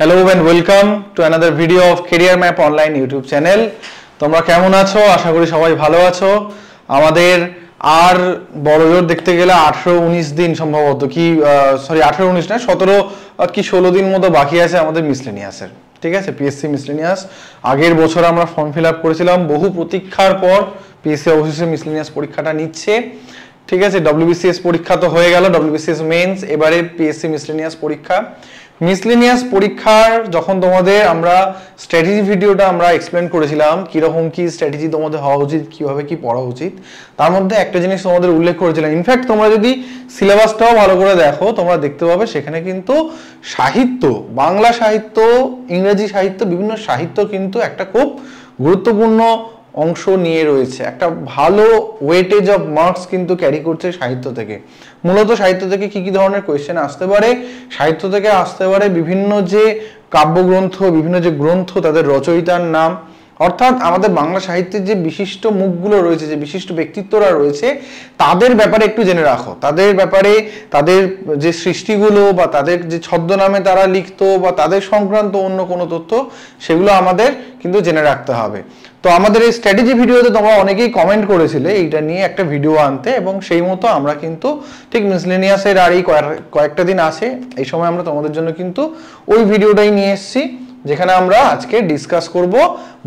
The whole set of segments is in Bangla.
Hello and welcome to another video of Career Map Online YouTube channel. তোমরা কেমন আছো? আশা করি সবাই ভালো আছো। আমাদের আর বড়জোর দেখতে গেলে 18-19 দিন সম্ভবত কি সরি 18-19 না 17 কি 16 দিন মতো বাকি আছে আমাদের মিসলেনিয়াসের। ঠিক আছে, পিএসসি মিসলেনিয়াস আগের বছর আমরা ফর্ম ফিল আপ করেছিলাম, বহু প্রতীক্ষার পর পিএসসি অবশেষে মিসলেনিয়াস পরীক্ষাটা নিচ্ছে। ঠিক আছে, ডব্লিউবিসিএস পরীক্ষা তো হয়ে গেল, ডব্লিউবিসিএস মেন্স, এবারে পিএসসি মিসলেনিয়াস পরীক্ষা। মিসলেনিয়াস পরীক্ষার যখন তোমাদের আমরা স্ট্র্যাটেজি ভিডিওটা আমরা এক্সপ্লেন করেছিলাম কিরকম কি স্ট্র্যাটেজি তোমাদের হওয়া উচিত, কিভাবে কি পড়া উচিত, তার মধ্যে একটা জিনিস তোমাদের উল্লেখ করেছিলাম। ইনফ্যাক্ট তোমরা যদি সিলেবাসটাও ভালো করে দেখো তোমরা দেখতে পাবে সেখানে কিন্তু সাহিত্য, বাংলা সাহিত্য, ইংরেজি সাহিত্য, বিভিন্ন সাহিত্য কিন্তু একটা খুব গুরুত্বপূর্ণ অংশ নিয়ে রয়েছে। একটা ভালো ওয়েটেজ অফ মার্কস কিন্তু ক্যারি করছে সাহিত্য থেকে। মূলত সাহিত্য থেকে কি কি ধরনের কোয়েশ্চেন আসতে পারে? সাহিত্য থেকে আসতে পারে বিভিন্ন যে কাব্যগ্রন্থ, বিভিন্ন যে গ্রন্থ, তাদের রচয়িতার নাম, অর্থাৎ আমাদের বাংলা সাহিত্যের যে বিশিষ্ট মুখগুলো রয়েছে, যে বিশিষ্ট ব্যক্তিত্বরা রয়েছে, তাদের ব্যাপারে একটু জেনে রাখো। তাদের ব্যাপারে, তাদের যে সৃষ্টিগুলো বা তাদের যে ছদ্মনামে তারা লিখতো বা তাদের সংক্রান্ত অন্য কোনো তথ্য, সেগুলো আমাদের কিন্তু জেনে রাখতে হবে। তো আমাদের এই স্ট্র্যাটেজি ভিডিওতে তোমরা অনেকেই কমেন্ট করেছিলে এইটা নিয়ে একটা ভিডিও আনতে, এবং সেই মতো আমরা কিন্তু ঠিক মিসলেনিয়াসের আর এই কয়েকটা দিন আছে, এই সময় আমরা তোমাদের জন্য কিন্তু ওই ভিডিওটাই নিয়ে এসেছি, যেখানে আমরা আজকে ডিসকাস করব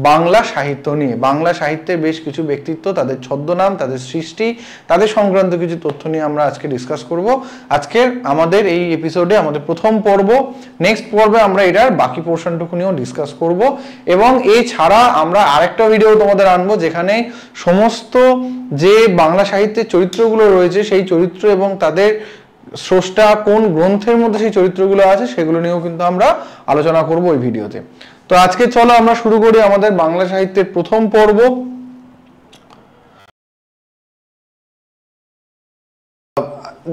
বাংলা সাহিত্য নিয়ে। বাংলা সাহিত্যের বেশ কিছু ব্যক্তিত্ব, তাদের ছদ্মনাম, তাদের সৃষ্টি, তাদের সংক্রান্ত কিছু তথ্য নিয়ে আমরা আজকে ডিসকাস করব। আজকের আমাদের এই এপিসোডে আমাদের প্রথম পর্ব। নেক্সট পর্বে আমরা এটার বাকি পোর্শনটুকু নিয়েও ডিসকাস করব, এবং এছাড়া আমরা আরেকটা ভিডিও তোমাদের আনবো যেখানে সমস্ত যে বাংলা সাহিত্যের চরিত্রগুলো রয়েছে সেই চরিত্র এবং তাদের স্রষ্টা কোন গ্রন্থের মধ্যে সেই চরিত্রগুলো আছে সেগুলো নিয়েও কিন্তু আমরা আলোচনা করব ওই ভিডিওতে। তো আজকে চলো আমরা শুরু করি আমাদের বাংলা সাহিত্যের প্রথম পর্ব।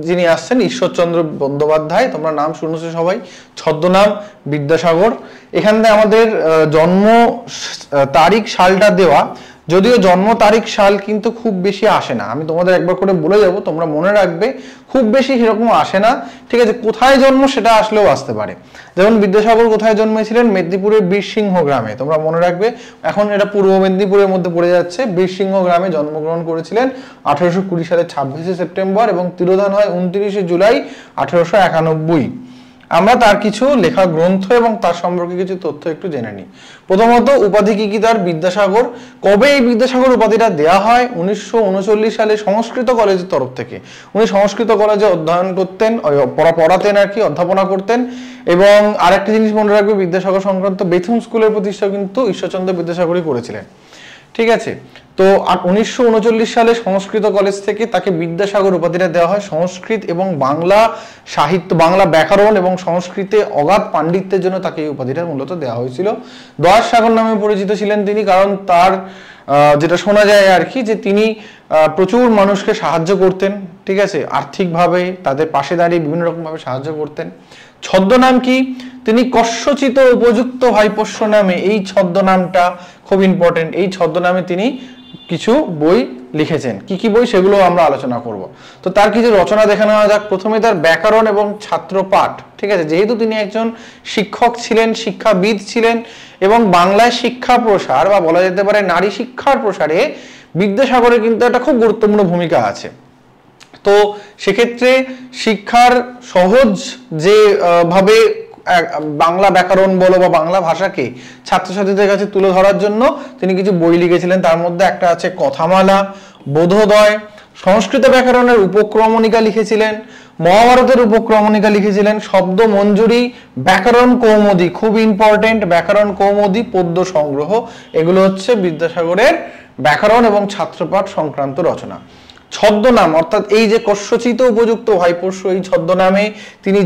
যিনি আসছেন ঈশ্বরচন্দ্র বন্দ্যোপাধ্যায়, তোমরা নাম শুনেছো সবাই, ছদ্মনাম বিদ্যাসাগর। এখানে আমাদের জন্ম তারিখ সালটা দেওয়া, যদিও জন্ম তারিখ সাল কিন্তু খুব বেশি আসে না, আমি তোমাদের একবার করে বলে যাব, তোমরা মনে রাখবে খুব বেশি সেরকম আসে না। ঠিক আছে, কোথায় জন্ম সেটা আসলেও আসতে পারে। যেমন বিদ্যাসাগর কোথায় জন্মেছিলেন? মেদিনীপুরের বীরসিংহ গ্রামে, তোমরা মনে রাখবে, এখন এটা পূর্ব মেদিনীপুরের মধ্যে পড়ে যাচ্ছে। বীরসিংহ গ্রামে জন্মগ্রহণ করেছিলেন 1820 সালের 26শে সেপ্টেম্বর, এবং তিরোধান হয় 29শে জুলাই 1891। আমরা তার কিছু লেখা গ্রন্থ এবং তার সম্পর্কে কিছু তথ্য একটু জেনে নিই। প্রথমত, উপাধি কি কি তার? বিদ্যাসাগর। কবে এই বিদ্যাসাগর উপাধিটা দেওয়া হয়? 1939 সালে সংস্কৃত কলেজের তরফ থেকে। উনি সংস্কৃত কলেজে অধ্যয়ন করতেন, পড়াতেন আর কি, অধ্যাপনা করতেন। এবং আরেকটা জিনিস মনে রাখবে, বিদ্যাসাগর সংক্রান্ত বেথুন স্কুলের প্রতিষ্ঠা কিন্তু ঈশ্বরচন্দ্র বিদ্যাসাগরই করেছিলেন। ঠিক আছে, তো 1939 সালে সংস্কৃত কলেজ থেকে তাকে বিদ্যাসাগর উপাধিটা দেওয়া হয়। সংস্কৃত এবং বাংলা সাহিত্য, বাংলা ব্যাকরণ এবং সংস্কৃতে অগাধ পাণ্ডিত্যের জন্য তাকে এই উপাধিটা মূলত দেওয়া হয়েছিল। দয়াসাগর নামে পরিচিত ছিলেন তিনি, কারণ তার যেটা শোনা যায় আর কি, যে তিনি প্রচুর মানুষকে সাহায্য করতেন। ঠিক আছে, আর্থিকভাবে তাদের পাশে দাঁড়িয়ে বিভিন্ন রকমভাবে সাহায্য করতেন। ছদ্মনাম কি? তিনি কস্যচিত উপযুক্ত ভাইপোষ্য নামে, এই ছদ্মনামটা খুব ইম্পর্টেন্ট, এই ছদ্মনামে তিনি কিছু বই লিখেছেন। কি কি বই সেগুলো আমরা আলোচনা করব। তো তার কিছু রচনা দেখে নেওয়া যাক। প্রথমে তার ব্যাকরণ এবং ছাত্রপাঠ। ঠিক আছে, যেহেতু তিনি একজন শিক্ষক ছিলেন, শিক্ষাবিদ ছিলেন, এবং বাংলায় শিক্ষা প্রসার বা বলা যেতে পারে নারী শিক্ষার প্রসারে বিদ্যাসাগরের কিন্তু একটা খুব গুরুত্বপূর্ণ ভূমিকা আছে। তো সেক্ষেত্রে শিক্ষার সহজ যে ভাবে বাংলা ব্যাকরণ বলো বা বাংলা ভাষাকে ছাত্রছাত্রীদের কাছে তুলে ধরার জন্য তিনি কিছু বই লিখেছিলেন। তার মধ্যে একটা আছে কথামালা, বোধোদয়। সংস্কৃত ব্যাকরণের উপক্রমণিকা লিখেছিলেন, মহাভারতের উপক্রমণিকা লিখেছিলেন, শব্দ মঞ্জুরি, ব্যাকরণ কৌমুদী, খুব ইম্পর্টেন্ট, ব্যাকরণ কৌমুদী, পদ্য সংগ্রহ। এগুলো হচ্ছে বিদ্যাসাগরের ব্যাকরণ এবং ছাত্রপাঠ সংক্রান্ত রচনা। ছদ্মনাম, অর্থাৎ এই যে কস্যচিত উপযুক্ত ভাইপোষ্য, এই ছদ্মনামে তিনি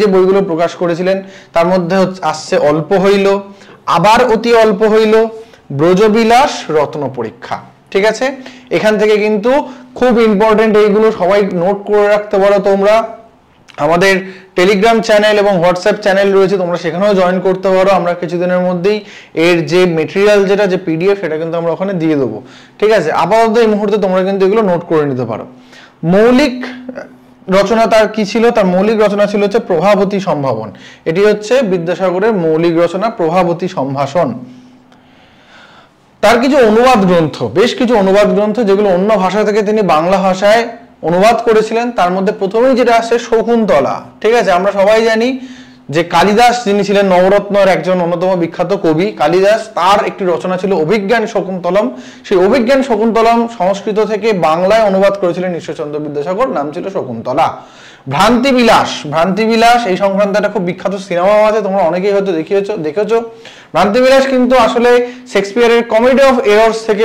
যে বইগুলো প্রকাশ করেছিলেন তার মধ্যে আসছে অল্প হইল, আবার অতি অল্প হইল, ব্রজবিলাস, রত্ন পরীক্ষা। ঠিক আছে, এখান থেকে কিন্তু খুব ইম্পর্টেন্ট, এইগুলো সবাই নোট করে রাখতে পারো তোমরা। আমাদের টেলিগ্রাম চ্যানেল এবং হোয়াটসঅ্যাপ চ্যানেল রয়েছে, তোমরা সেখানেও জয়েন করতে পারো। আমরা কিছুদিনের মধ্যেই এর যে মেটেরিয়াল, যেটা যে পিডিএফ, সেটা কিন্তু আমরা ওখানে দিয়ে দেবো। ঠিক আছে, আপাতত এই মুহূর্তে তোমরা কিন্তু এগুলো নোট করে নিতে পারো। মৌলিক রচনা তার কি ছিল? তার মৌলিক রচনা ছিল হচ্ছে প্রভাবতী সম্ভাবন। এটি হচ্ছে বিদ্যাসাগরের মৌলিক রচনা, প্রভাবতী সম্ভাষণ। তার কিছু অনুবাদ গ্রন্থ, বেশ কিছু অনুবাদ গ্রন্থ যেগুলো অন্য ভাষা থেকে তিনি বাংলা ভাষায় অনুবাদ করেছিলেন, তার মধ্যে প্রথমেই যেটা আসছে শকুন্তলা। ঠিক আছে, আমরা সবাই জানি যে কালিদাস, যিনি ছিলেন নবরত্নের একজন অন্যতম বিখ্যাত কবি, কালিদাস, তার একটি রচনা ছিল অভিজ্ঞান শকুন্তলম। সেই অভিজ্ঞান শকুন্তলম সংস্কৃত থেকে বাংলায় অনুবাদ করেছিলেন ঈশ্বরচন্দ্র বিদ্যাসাগর, নাম ছিল শকুন্তলা। ভ্রান্তি বিলাস, ভ্রান্তি বিলাস এই সংক্রান্ত একটা খুব বিখ্যাত সিনেমাও আছে, তোমরা অনেকেই হয়তো দেখেছো। ভ্রান্তি বিলাস কিন্তু আসলে শেক্সপিয়ারের কমেডি অফ এরর্স থেকে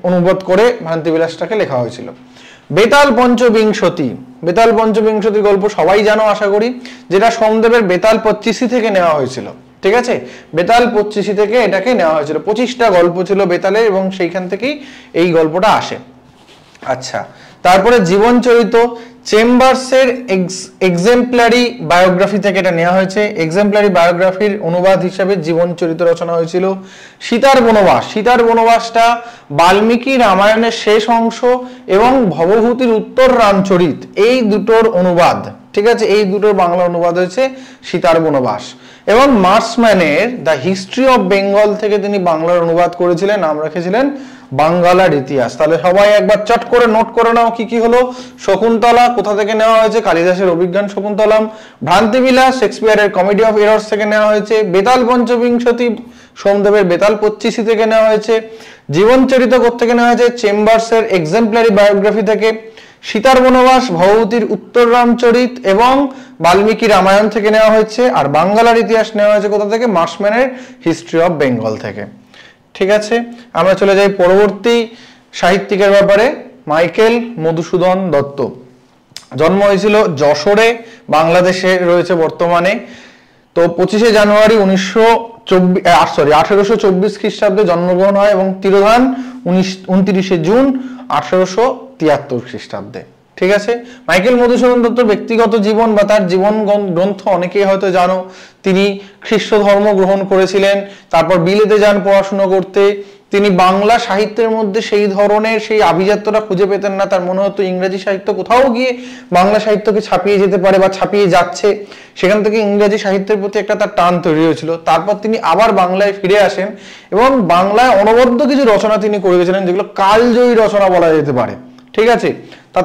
অনুবাদ করে ভ্রান্তি বিলাসটাকে লেখা হয়েছিল। বেতাল পঞ্চবিংশতি, বেতাল পঞ্চবিংশতি গল্প সবাই জানো আশা করি, যেটা সোমদেবের বেতাল 25 থেকে নেওয়া হয়েছিল। ঠিক আছে, বেতাল 25 থেকে এটাকে নেওয়া হয়েছিল। 25টা গল্প ছিল বেতালের এবং সেইখান থেকেই এই গল্পটা আসে। আচ্ছা, তারপরে জীবনচরিত, চেম্বার্সের এক্সেম্পলারি বায়োগ্রাফি থেকে এটা নেওয়া হয়েছে। এক্সেম্পলারি বায়োগ্রাফির অনুবাদ হিসাবে জীবনচরিত রচনা হয়েছিল। সীতার বনবাস, সীতার বনবাসটা বাল্মীকি রামায়ণের শেষ অংশ এবং ভবভূতির উত্তর রামচরিত, এই দুটোর অনুবাদ। ঠিক আছে, এই দুটোর বাংলা অনুবাদ হয়েছে সীতার বনবাস। এবং মার্সম্যানের দ্য হিস্ট্রি অফ বেঙ্গল থেকে তিনি বাংলার অনুবাদ করেছিলেন, নাম রেখেছিলেন বাঙ্গালার ইতিহাস। তাহলে সবাই একবার চট করে নোট করে নাও কি কি হলো। শকুন্তলা কোথা থেকে নেওয়া হয়েছে? কালিদাসের অভিজ্ঞান শকুন্তলম। ভ্রান্তিবিলাস শেক্সপিয়ারের কমেডি অফ এরর্স থেকে নেওয়া হয়েছে। বেতাল পঞ্চবিংশতি সোমদেবের বেতাল 25 থেকে নেওয়া হয়েছে। জীবনচরিত থেকে নেওয়া হয়েছে চেম্বার্সের এক্সেম্পলারি বায়োগ্রাফি থেকে। সীতার বনবাস ভবভূতির উত্তর রামচরিত এবং বাল্মীকি রামায়ণ থেকে নেওয়া হয়েছে। আর বাঙ্গালার ইতিহাস নেওয়া হয়েছে কোথা থেকে? মার্সম্যানের হিস্ট্রি অফ বেঙ্গল থেকে। ঠিক আছে, আমরা চলে যাই পরবর্তী সাহিত্যিকের ব্যাপারে। মাইকেল মধুসূদন দত্ত, জন্ম হয়েছিল যশোরে, বাংলাদেশে রয়েছে বর্তমানে। তো 25 জানুয়ারি 1824 খ্রিস্টাব্দে জন্মগ্রহণ হয় এবং তিরোধান 29 জুন 1873 খ্রিস্টাব্দে। ঠিক আছে, মাইকেল মধুসূদন দত্তর ব্যক্তিগত জীবন বা তার জীবন গ্রন্থ অনেকেই হয়তো জানো। তিনি খ্রিস্ট ধর্ম গ্রহণ করেছিলেন, তারপর বিলেতে যান পড়াশুনো করতে। তিনি বাংলা সাহিত্যের মধ্যে সেই ধরনের সেই আভিজাত্যটা খুঁজে পেতেন না, তার মনে হতো ইংরেজি সাহিত্য কোথাও গিয়ে বাংলা সাহিত্যকে ছাপিয়ে যেতে পারে বা ছাপিয়ে যাচ্ছে, সেখান থেকে ইংরেজি সাহিত্যের প্রতি একটা তার টান তৈরি হয়েছিল। তারপর তিনি আবার বাংলায় ফিরে আসেন এবং বাংলায় অনবদ্য কিছু রচনা তিনি করে গেছিলেন, যেগুলো কালজয়ী রচনা বলা যেতে পারে। ঠিক আছে,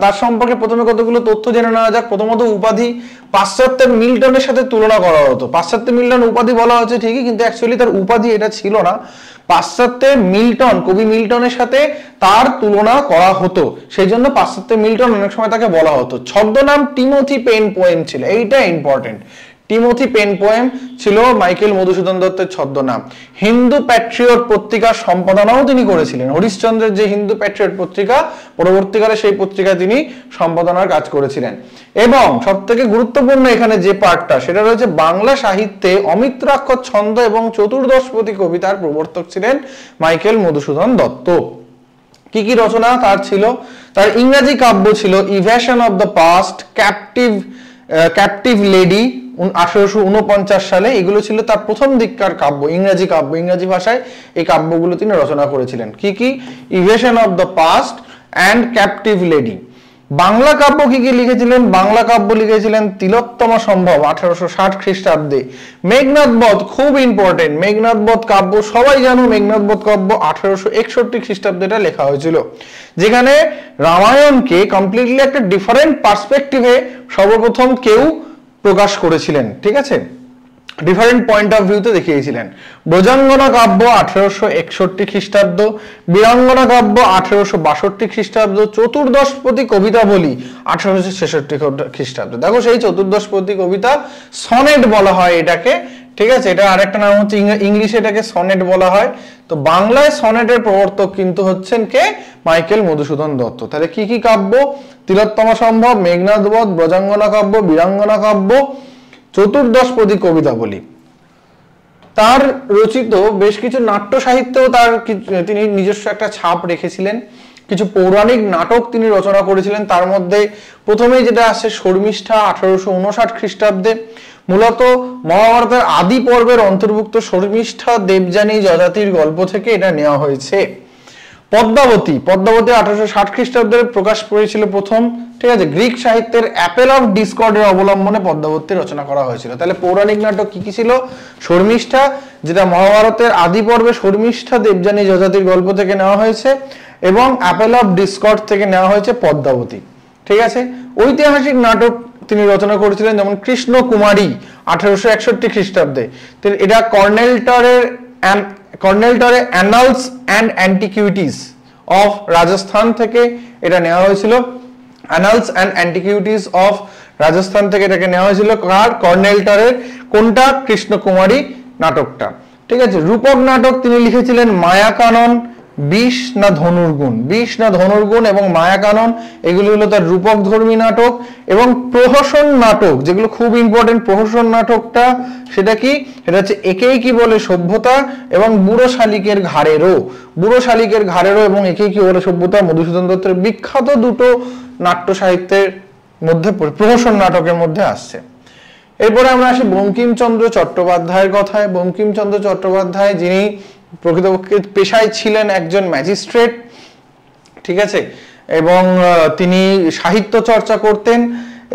তার সম্পর্কে প্রথমে কতগুলো তথ্য জেনে নেওয়া যাক। প্রথমত উপাধি, পাশ্চাত্যের মিল্টনের সাথে তুলনা করা হতো। পাশ্চাত্যের মিল্টন উপাধি বলা হচ্ছে ঠিকই, কিন্তু অ্যাকচুয়ালি তার উপাধি এটা ছিল না। পাশ্চাত্যের মিল্টন, কবি মিল্টনের সাথে তার তুলনা করা হতো, সেই জন্য পাশ্চাত্যের মিল্টন অনেক সময় তাকে বলা হতো। ছদ্মনাম টিমোথি পেন পোয়েম ছিল, এইটা ইম্পর্টেন্ট। টিমোথি পেন পোয়েম ছিল মাইকেল মধুসূদন দত্তের ছদ্মনাম। হিন্দু প্যাট্রিয়ট পত্রিকার সম্পাদনাও তিনি করেছিলেন। হরিশ্চন্দ্রের যে হিন্দু প্যাট্রিয়ট পত্রিকা, পরবর্তীকালে সেই পত্রিকায় তিনি সম্পাদনার কাজ করেছিলেন। এবং সব থেকে গুরুত্বপূর্ণ এখানে যে পার্টটা, সেটা রয়েছে বাংলা সাহিত্যে অমিত্রাক্ষর ছন্দ এবং চতুর্দশপদী কবিতার প্রবর্তক ছিলেন মাইকেল মধুসূদন দত্ত। কি কি রচনা তার ছিল? তার ইংরেজি কাব্য ছিল visions of the past, captive lady 1849 সালে। এগুলো ছিল তার প্রথম দিককার কাব্য, ইংরেজি কাব্য, ইংরেজি ভাষায় এই কাব্যগুলো তিনি রচনা করেছিলেন। কি কি? Visions of the past and captive lady. Bangla কাব্য কি কি লিখেছিলেন? বাংলা কাব্য লিখেছিলেন তিলোত্তমা সম্ভব 1860 খ্রিস্টাব্দে। মেঘনাদ বধ খুব ইম্পর্টেন্ট, মেঘনাদ বধ কাব্য সবাই জানো। মেঘনাদ বধ কাব্য 1861 খ্রিস্টাব্দে এটা লেখা হয়েছিল, যেখানে রামায়ণকে কমপ্লিটলি একটা ডিফারেন্ট পার্সপেক্টিভে সর্বপ্রথম কেউ প্রকাশ করেছিলেন। ঠিক আছে, ডিফারেন্ট পয়েন্ট অফ ভিউতে দেখিয়েছিলেন। ব্রজাঙ্গনা কাব্য 1861 খ্রিস্টাব্দ, বীরাঙ্গনা কাব্য 1862 খ্রিস্টাব্দ, চতুর্দশপদী কবিতা বলি 1866 খ্রিস্টাব্দ। দেখো সেই চতুর্দশপদী কবিতা, সনেট বলা হয় এটাকে। ঠিক আছে, এটা আরেকটা নাম হচ্ছে, ইংলিশে এটাকে সনেট বলা হয়। তো বাংলায় সনেটের প্রবর্তক কিন্তু হচ্ছেন কে? মাইকেল মধুসূদন দত্ত। তাহলে কি কি কাব্য? তিলোত্তমা সম্ভব, মেঘনাদ বধ, ব্রজাঙ্গনা কাব্য, বীরাঙ্গনা কাব্য, চতুর্দশপদী কবিতা বলি। তার রচিত বেশ কিছু নাট্য সাহিত্যেও তিনি নিজস্ব একটা ছাপ রেখেছিলেন। কিছু পৌরাণিক নাটক তিনি রচনা করেছিলেন, তার মধ্যে প্রথমেই যেটা আসছে শর্মিষ্ঠা 1859 খ্রিস্টাব্দে। মূলত মহাভারতের আদি পর্বের অন্তর্ভুক্ত শর্মিষ্ঠা দেবযানী যযাতির গল্প থেকে এটা নেওয়া হয়েছে। পদ্মাবতী 1860 খ্রিস্টাব্দে প্রকাশ পেয়েছিল প্রথম, ঠিক আছে। গ্রিক সাহিত্যের অ্যাপেল অফ ডিসকর্ডের অবলম্বনে পদ্মাবতী রচনা করা হয়েছিল। তাহলে পৌরাণিক নাটক কি কি ছিল? শর্মিষ্ঠা, যেটা মহাভারতের আদি পর্বে শর্মিষ্ঠা দেবযানী যযাতির গল্প থেকে নেওয়া হয়েছে, এবং অ্যাপেল অফ ডিসকর্ড থেকে নেওয়া হয়েছে পদ্মাবতী, ঠিক আছে। ঐতিহাসিক নাটক তিনি রচনা করেছিলেন, যেমন কৃষ্ণ কুমারী 1861 খ্রিস্টাব্দে। এটা কর্নেলটরে annals and antiquities of Rajasthan থেকে এটা নেওয়া হয়েছিল। Annals and antiquities of Rajasthan থেকে এটাকে নেওয়া হয়েছিল। কার? কর্নেলটরের। কোনটা? কৃষ্ণ কুমারী নাটকটা, ঠিক আছে। রূপক নাটক তিনি লিখেছিলেন মায়াকানন, বিষ না ধনুর্গুণ। বিষ না ধনুর্গুণ এবং মায়াকানন এগুলো হলো তার রূপক ধর্মী নাটক। এবং প্রহসন নাটক, যেগুলো খুব ইম্পর্টেন্ট, প্রহসন নাটকটা সেটা কি? সেটা হচ্ছে একেই কি বলে সভ্যতা এবং বুড়ো শালিকের ঘাড়েরও। বুড়ো শালিকের ঘাড়েরও এবং একেই কি বলে সভ্যতা মধুসূদন দত্তের বিখ্যাত দুটো নাট্য সাহিত্যের মধ্যে, প্রহসন নাটকের মধ্যে আসছে। এরপরে আমরা আসি বঙ্কিমচন্দ্র চট্টোপাধ্যায়ের কথায়। বঙ্কিমচন্দ্র চট্টোপাধ্যায়, যিনি প্রকৃতপক্ষে পেশায় ছিলেন একজন ম্যাজিস্ট্রেট, ঠিক আছে, এবং তিনি সাহিত্য চর্চা করতেন,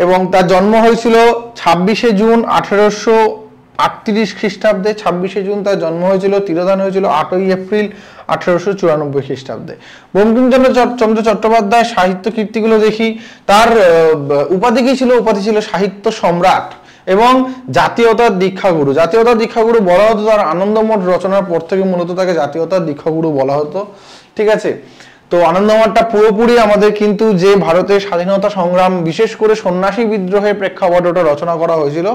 এবং তার জন্ম হয়েছিল 26শে জুন 1838 খ্রিস্টাব্দে। 26শে জুন তার জন্ম হয়েছিল, তিরোধান হয়েছিল 8ই এপ্রিল 1894 খ্রিস্টাব্দে। বঙ্কিমচন্দ্র চট্টোপাধ্যায় সাহিত্য কীর্তিগুলো দেখি। তার উপাধি কি ছিল? উপাধি ছিল সাহিত্য সম্রাট এবং জাতীয়তার দীক্ষাগুরু। জাতীয়তার দীক্ষাগুরু বলা হতো তার আনন্দমঠ রচনার পর থেকে, মূলত তাকে জাতীয়তার দীক্ষাগুরু বলা হতো, ঠিক আছে। তো আনন্দমঠটা পুরোপুরি আমাদের কিন্তু যে ভারতের স্বাধীনতা সংগ্রাম, বিশেষ করে সন্ন্যাসী বিদ্রোহের প্রেক্ষাপটে ওটা রচনা করা হয়েছিল,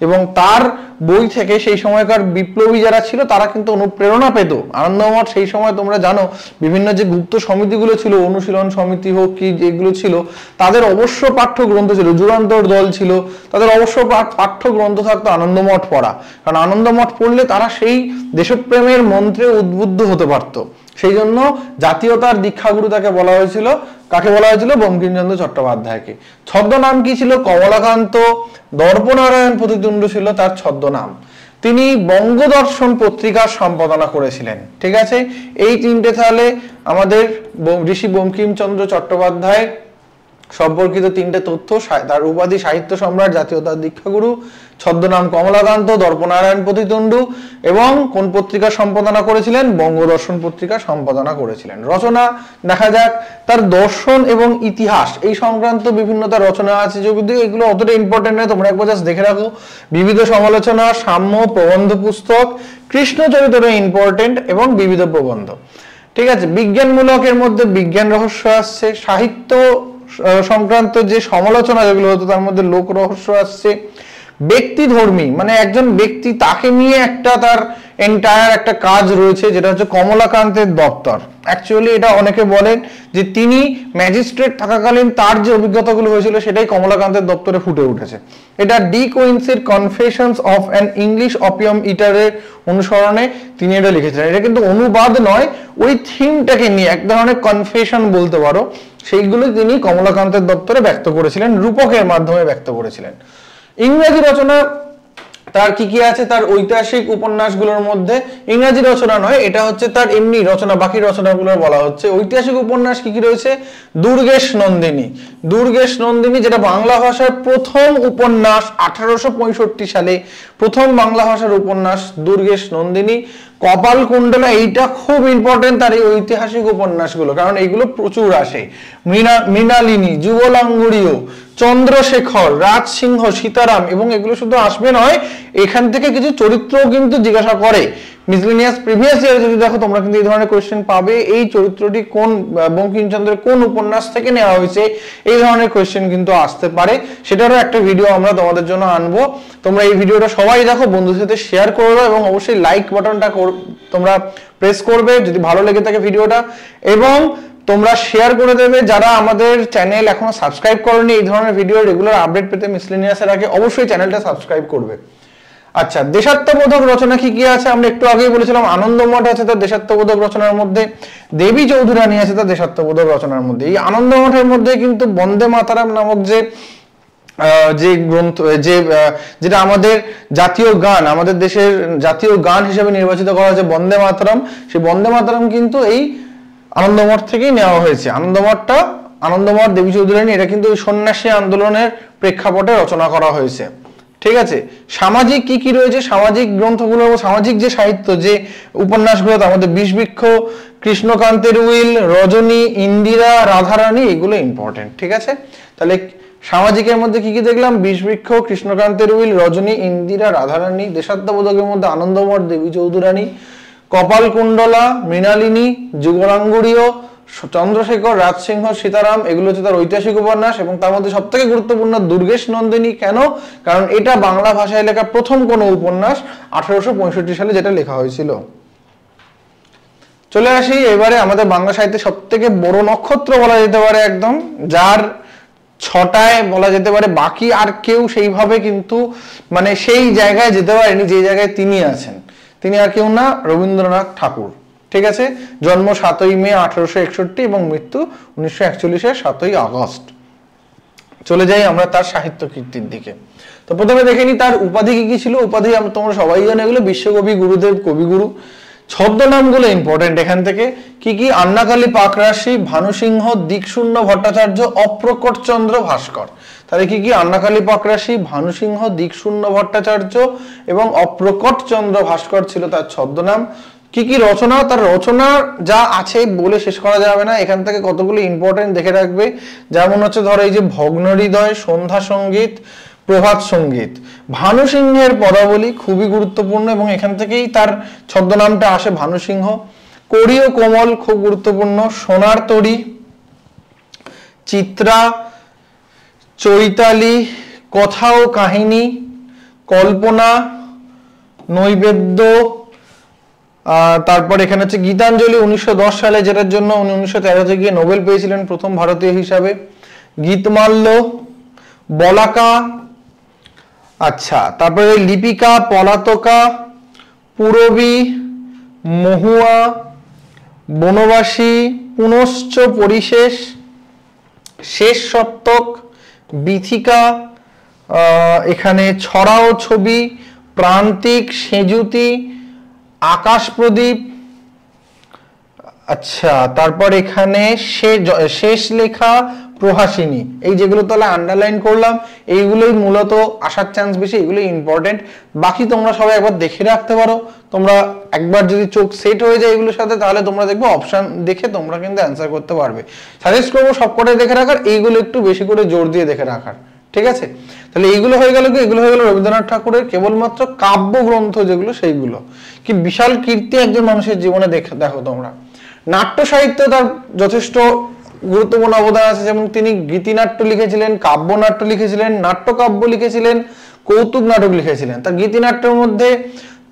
এবং তার বই থেকে সেই সময়কার বিপ্লবী যারা ছিল তারা কিন্তু অনুপ্রেরণা পেত। আনন্দমঠ সেই সময় তোমরা জানো বিভিন্ন যে গুপ্ত সমিতিগুলো ছিল, অনুশীলন সমিতি হোক কি যেগুলো ছিল, তাদের অবশ্য পাঠ্য গ্রন্থ ছিল, যুগান্তর দল ছিল, তাদের অবশ্য পাঠ্য গ্রন্থ থাকতো আনন্দমঠ পড়া। কারণ আনন্দমঠ পড়লে তারা সেই দেশপ্রেমের মন্ত্রে উদ্বুদ্ধ হতে পারতো। সেই জন্য জাতীয়তার দীক্ষাগুরু তাকে বলা হয়েছিল। কাকে বলা হয়েছিল? বঙ্কিমচন্দ্র চট্টোপাধ্যায়কে। ছদ্মনাম কি ছিল? কমলাকান্ত দর্পনারায়ণ প্রতিদ্বন্দ্ব ছিল তার ছদ্মনাম। তিনি বঙ্গদর্শন পত্রিকার সম্পাদনা করেছিলেন, ঠিক আছে। এই তিনটে তাহলে আমাদের ঋষি বঙ্কিমচন্দ্র চট্টোপাধ্যায় সম্পর্কিত তিনটে তথ্য। তার উপাধি সাহিত্য সম্রাট, জাতীয়তার দীক্ষাগুরু, ছদ্মনাম কমলাকান্ত দর্পনারায়ণ প্রতিদ্বন্দ্ব, এবং কোন পত্রিকা সম্পাদনা করেছিলেন? বঙ্গদর্শন পত্রিকা সম্পাদনা করেছিলেন। রচনা দেখা যাক। তার দর্শন এবং ইতিহাস এই সংক্রান্ত বিভিন্ন তার রচনা আছে, যদিও এগুলো অতটা ইম্পর্টেন্ট নয়, তোমরা একবার জাস্ট দেখে রাখো। বিবিধ সমালোচনা, সাম্য, প্রবন্ধ পুস্তক, কৃষ্ণচরিত্র ইম্পর্টেন্ট, এবং বিবিধ প্রবন্ধ, ঠিক আছে। বিজ্ঞানমূলকের মধ্যে বিজ্ঞান রহস্য আসছে। সাহিত্য সংক্রান্ত যে সমালোচনা যেগুলো হতো তার মধ্যে লোক রহস্য আসছে। ব্যক্তি ধর্মী, মানে একজন ব্যক্তি, তাকে নিয়ে একটা তার এন্টায়ার একটা কাজ রয়েছে, যেটা হচ্ছে কমলাকান্তের দপ্তর। অ্যাকচুয়ালি এটা অনেকে বলেন যে তিনি ম্যাজিস্ট্রেট থাকাকালীন তার যে অভিজ্ঞতাগুলো হয়েছিল সেটাই কমলাকান্তের দপ্তরে ফুটে উঠেছে। এটা ডি কুইন্সির confessions of an English opium ইটারের অনুসরণে তিনি এটা লিখেছিলেন। এটা কিন্তু অনুবাদ নয়, ওই থিমটাকে নিয়ে এক ধরনের কনফেশন বলতে পারো, সেইগুলো তিনি কমলাকান্তের দপ্তরে ব্যক্ত করেছিলেন, রূপকের মাধ্যমে ব্যক্ত করেছিলেন। ইংরেজি রচনা তার কি কি আছে? তার ঐতিহাসিক উপন্যাসগুলোর মধ্যে ইংরেজি রচনা নয়, এটা হচ্ছে তার এমনি রচনা, বাকি রচনাগুলো বলা হচ্ছে। ঐতিহাসিক উপন্যাস কি কি রয়েছে? দুর্গেশ নন্দিনী। দুর্গেশ নন্দিনী যেটা বাংলা ভাষার প্রথম উপন্যাস, 1865 সালে প্রথম বাংলা ভাষার উপন্যাস দুর্গেশ নন্দিনী। কপালকুণ্ডলা, এইটা খুব ইম্পর্টেন্ট তার এই ঐতিহাসিক উপন্যাসগুলো, কারণ এইগুলো প্রচুর আসে। মৃণালিনী, যুগলাঙ্গুরীয়, চন্দ্রশেখর, রাজসিংহ, সীতারাম, এবং এগুলো শুধু আসবে নয়, এখান থেকে কিছু চরিত্রও কিন্তু জিজ্ঞাসা করে। মিসলেনিয়াস প্রিভিয়াস ইয়ারে যদি দেখো তোমরা কিন্তু এই ধরনের কোয়েশ্চেন পাবে, এই চরিত্রটি কোন বঙ্কিমচন্দ্রের কোন উপন্যাস থেকে নেওয়া হয়েছে, এই ধরনের কোয়েশ্চেন কিন্তু আসতে পারে। সেটারও একটা ভিডিও আমরা তোমাদের জন্য আনবো। তোমরা এই ভিডিওটা সবাই দেখো, বন্ধুদের সাথে শেয়ার করে দাও, এবং অবশ্যই লাইক বাটনটা তোমরা প্রেস করবে যদি ভালো লেগে থাকে ভিডিওটা, এবং তোমরা শেয়ার করে দেবে। যারা আমাদের চ্যানেল এখনো সাবস্ক্রাইব করনি, এই ধরনের ভিডিও রেগুলার আপডেট পেতে মিসলেনিয়াসের আগে অবশ্যই চ্যানেলটা সাবস্ক্রাইব করবে। আচ্ছা, দেশাত্মবোধক রচনা কি কি আছে? আমরা একটু আগেই বলেছিলাম আনন্দমঠ আছে তার দেশাত্মবোধক রচনার মধ্যে, দেবী চৌধুরানী আছে তার দেশাত্মবোধক রচনার মধ্যে। এই আনন্দমঠের মধ্যে কিন্তু বন্দে মাতারাম নামক যে গ্রন্থ, যেটা আমাদের জাতীয় গান, আমাদের দেশের জাতীয় গান হিসেবে নির্বাচিত করা হয়েছে বন্দে মাতরম, সেই বন্দে মাতরম কিন্তু এই আনন্দমঠ থেকেই নেওয়া হয়েছে। আনন্দমঠ দেবী চৌধুরানী, এটা কিন্তু সন্ন্যাসী আন্দোলনের প্রেক্ষাপটে রচনা করা হয়েছে। ঠিক আছে, সামাজিক কি কি রয়েছে, সামাজিক গ্রন্থগুলো, সামাজিক যে সাহিত্য, যে উপন্যাসগুলো, তার মধ্যে বিষবৃক্ষ, কৃষ্ণকান্তের উইল, রজনী, ইন্দিরা, রাধারানী, এগুলো ইম্পর্টেন্ট। ঠিক আছে, তাহলে সামাজিকের মধ্যে কি কি দেখলাম? বিষবৃক্ষ, কৃষ্ণকান্তের উইল, রজনী, ইন্দিরা, রাধারানী। দেশাত্মবোধকের মধ্যে আনন্দমঠ দেবী চৌধুরানী, কপালকুণ্ডলা, মৃণালিনী, যুগলাঙ্গুরীয়, চন্দ্রশেখর, রাজসিংহ, সীতারাম, এগুলো হচ্ছে তার ঐতিহাসিক উপন্যাস। এবং তার মধ্যে সব থেকে গুরুত্বপূর্ণ দুর্গেশ নন্দিনী। কেন? কারণ এটা বাংলা ভাষায় লেখা প্রথম কোন উপন্যাস, 1865 সালে যেটা লেখা হয়েছিল। চলে আসি এবারে আমাদের বাংলা সাহিত্যে সব থেকে বড় নক্ষত্র বলা যেতে পারে, একদম যার ছটায় বলা যেতে পারে, বাকি আর কেউ সেইভাবে কিন্তু মানে সেই জায়গায় যেতে পারেনি যে জায়গায় তিনি আছেন। তিনি আর কেউ না, রবীন্দ্রনাথ ঠাকুর। ঠিক আছে, জন্ম 7ই মে 1861 এবং মৃত্যু 1941 7ই আগস্ট। চলে যাই আমরা তার সাহিত্য কীর্তির দিকে। তো প্রথমে দেখে নি তার উপাধি কি কি ছিল। উপাধি তোমরা সবাই জানো, এগুলো বিশ্বকবি, গুরুদেব, কবিগুরু। ছদ্মনামগুলো ইম্পর্টেন্ট এখান থেকে কি কি? আন্নাকালী পাকরাশি, ভানুসিংহ, দিকশূন্য ভট্টাচার্য, অপ্রকট চন্দ্র ভাস্কর। তাহলে কি কি? আন্নাকালী পাকরাশি, ভানুসিংহ, দিকশূন্য ভট্টাচার্য এবং অপ্রকট চন্দ্র ভাস্কর ছিল তার ছদ্মনাম। কি কি রচনা? তার রচনা যা আছে বলে শেষ করা যাবে না। এখান থেকে কতগুলো ইম্পর্টেন্ট দেখে রাখবে, যেমন হচ্ছে ধরো এই যে ভগ্নহৃদয়, সন্ধ্যা সঙ্গীত, প্রভাত সঙ্গীত। ভানুসিংহের পদাবলী খুবই গুরুত্বপূর্ণ এবং এখান থেকেই তার ছদ্মনামটা আসে, ভানুসিংহ। করি ও কোমল খুব গুরুত্বপূর্ণ। সোনার তরী, চিত্রা, চৈতালি, কথা ও কাহিনী, কল্পনা, নৈবেদ্য। তারপর এখানে হচ্ছে গীতাঞ্জলি 1910 সালে, যেটার জন্য উনি 1913 গিয়ে নোবেল পেয়েছিলেন প্রথম ভারতীয় হিসাবে। গীতমাল্য, বলাকা, আচ্ছা, তারপরে লিপিকা, পলাতকা, পুরবী, মহুয়া, বনবাসী, পুনশ্চ পরিশেষ, শেষ সপ্তক, বিথিকা, এখানে ছড়া ও ছবি, প্রান্তিক, সেজুতি, আকাশ প্রদীপ। আচ্ছা, তারপর এখানে শেষ লেখা, প্রহাসিনী। এই যেগুলো তাহলে আন্ডারলাইন করলাম, এইগুলোই মূলত আসার চান্স বেশি, এগুলো ইম্পর্টেন্ট। বাকি তোমরা সবাই একবার দেখে রাখতে পারো। তোমরা একবার যদি চোখ সেট হয়ে যায় এগুলোর সাথে, তাহলে তোমরা দেখবে অপশন দেখে তোমরা কিন্তু অ্যান্সার করতে পারবে। সাজেস্ট করবো সবকটাই দেখে রাখার, এইগুলো একটু বেশি করে জোর দিয়ে দেখে রাখার। ঠিক আছে, তাহলে এইগুলো হয়ে গেল কি? এগুলো হয়ে গেল রবীন্দ্রনাথ ঠাকুরের কেবলমাত্র কাব্য গ্রন্থ যেগুলো, সেইগুলো। কি বিশাল কীর্তি একজন মানুষের জীবনে দেখো তোমরা। নাট্য সাহিত্য তার যথেষ্ট গুরুত্বপূর্ণ অবদান আছে, যেমন তিনি গীতিনাট্য লিখেছিলেন, কাব্যনাট্য লিখেছিলেন, নাট্যকাব্য লিখেছিলেন, কৌতুক নাটক লিখেছিলেন। তার গীতিনাট্যের মধ্যে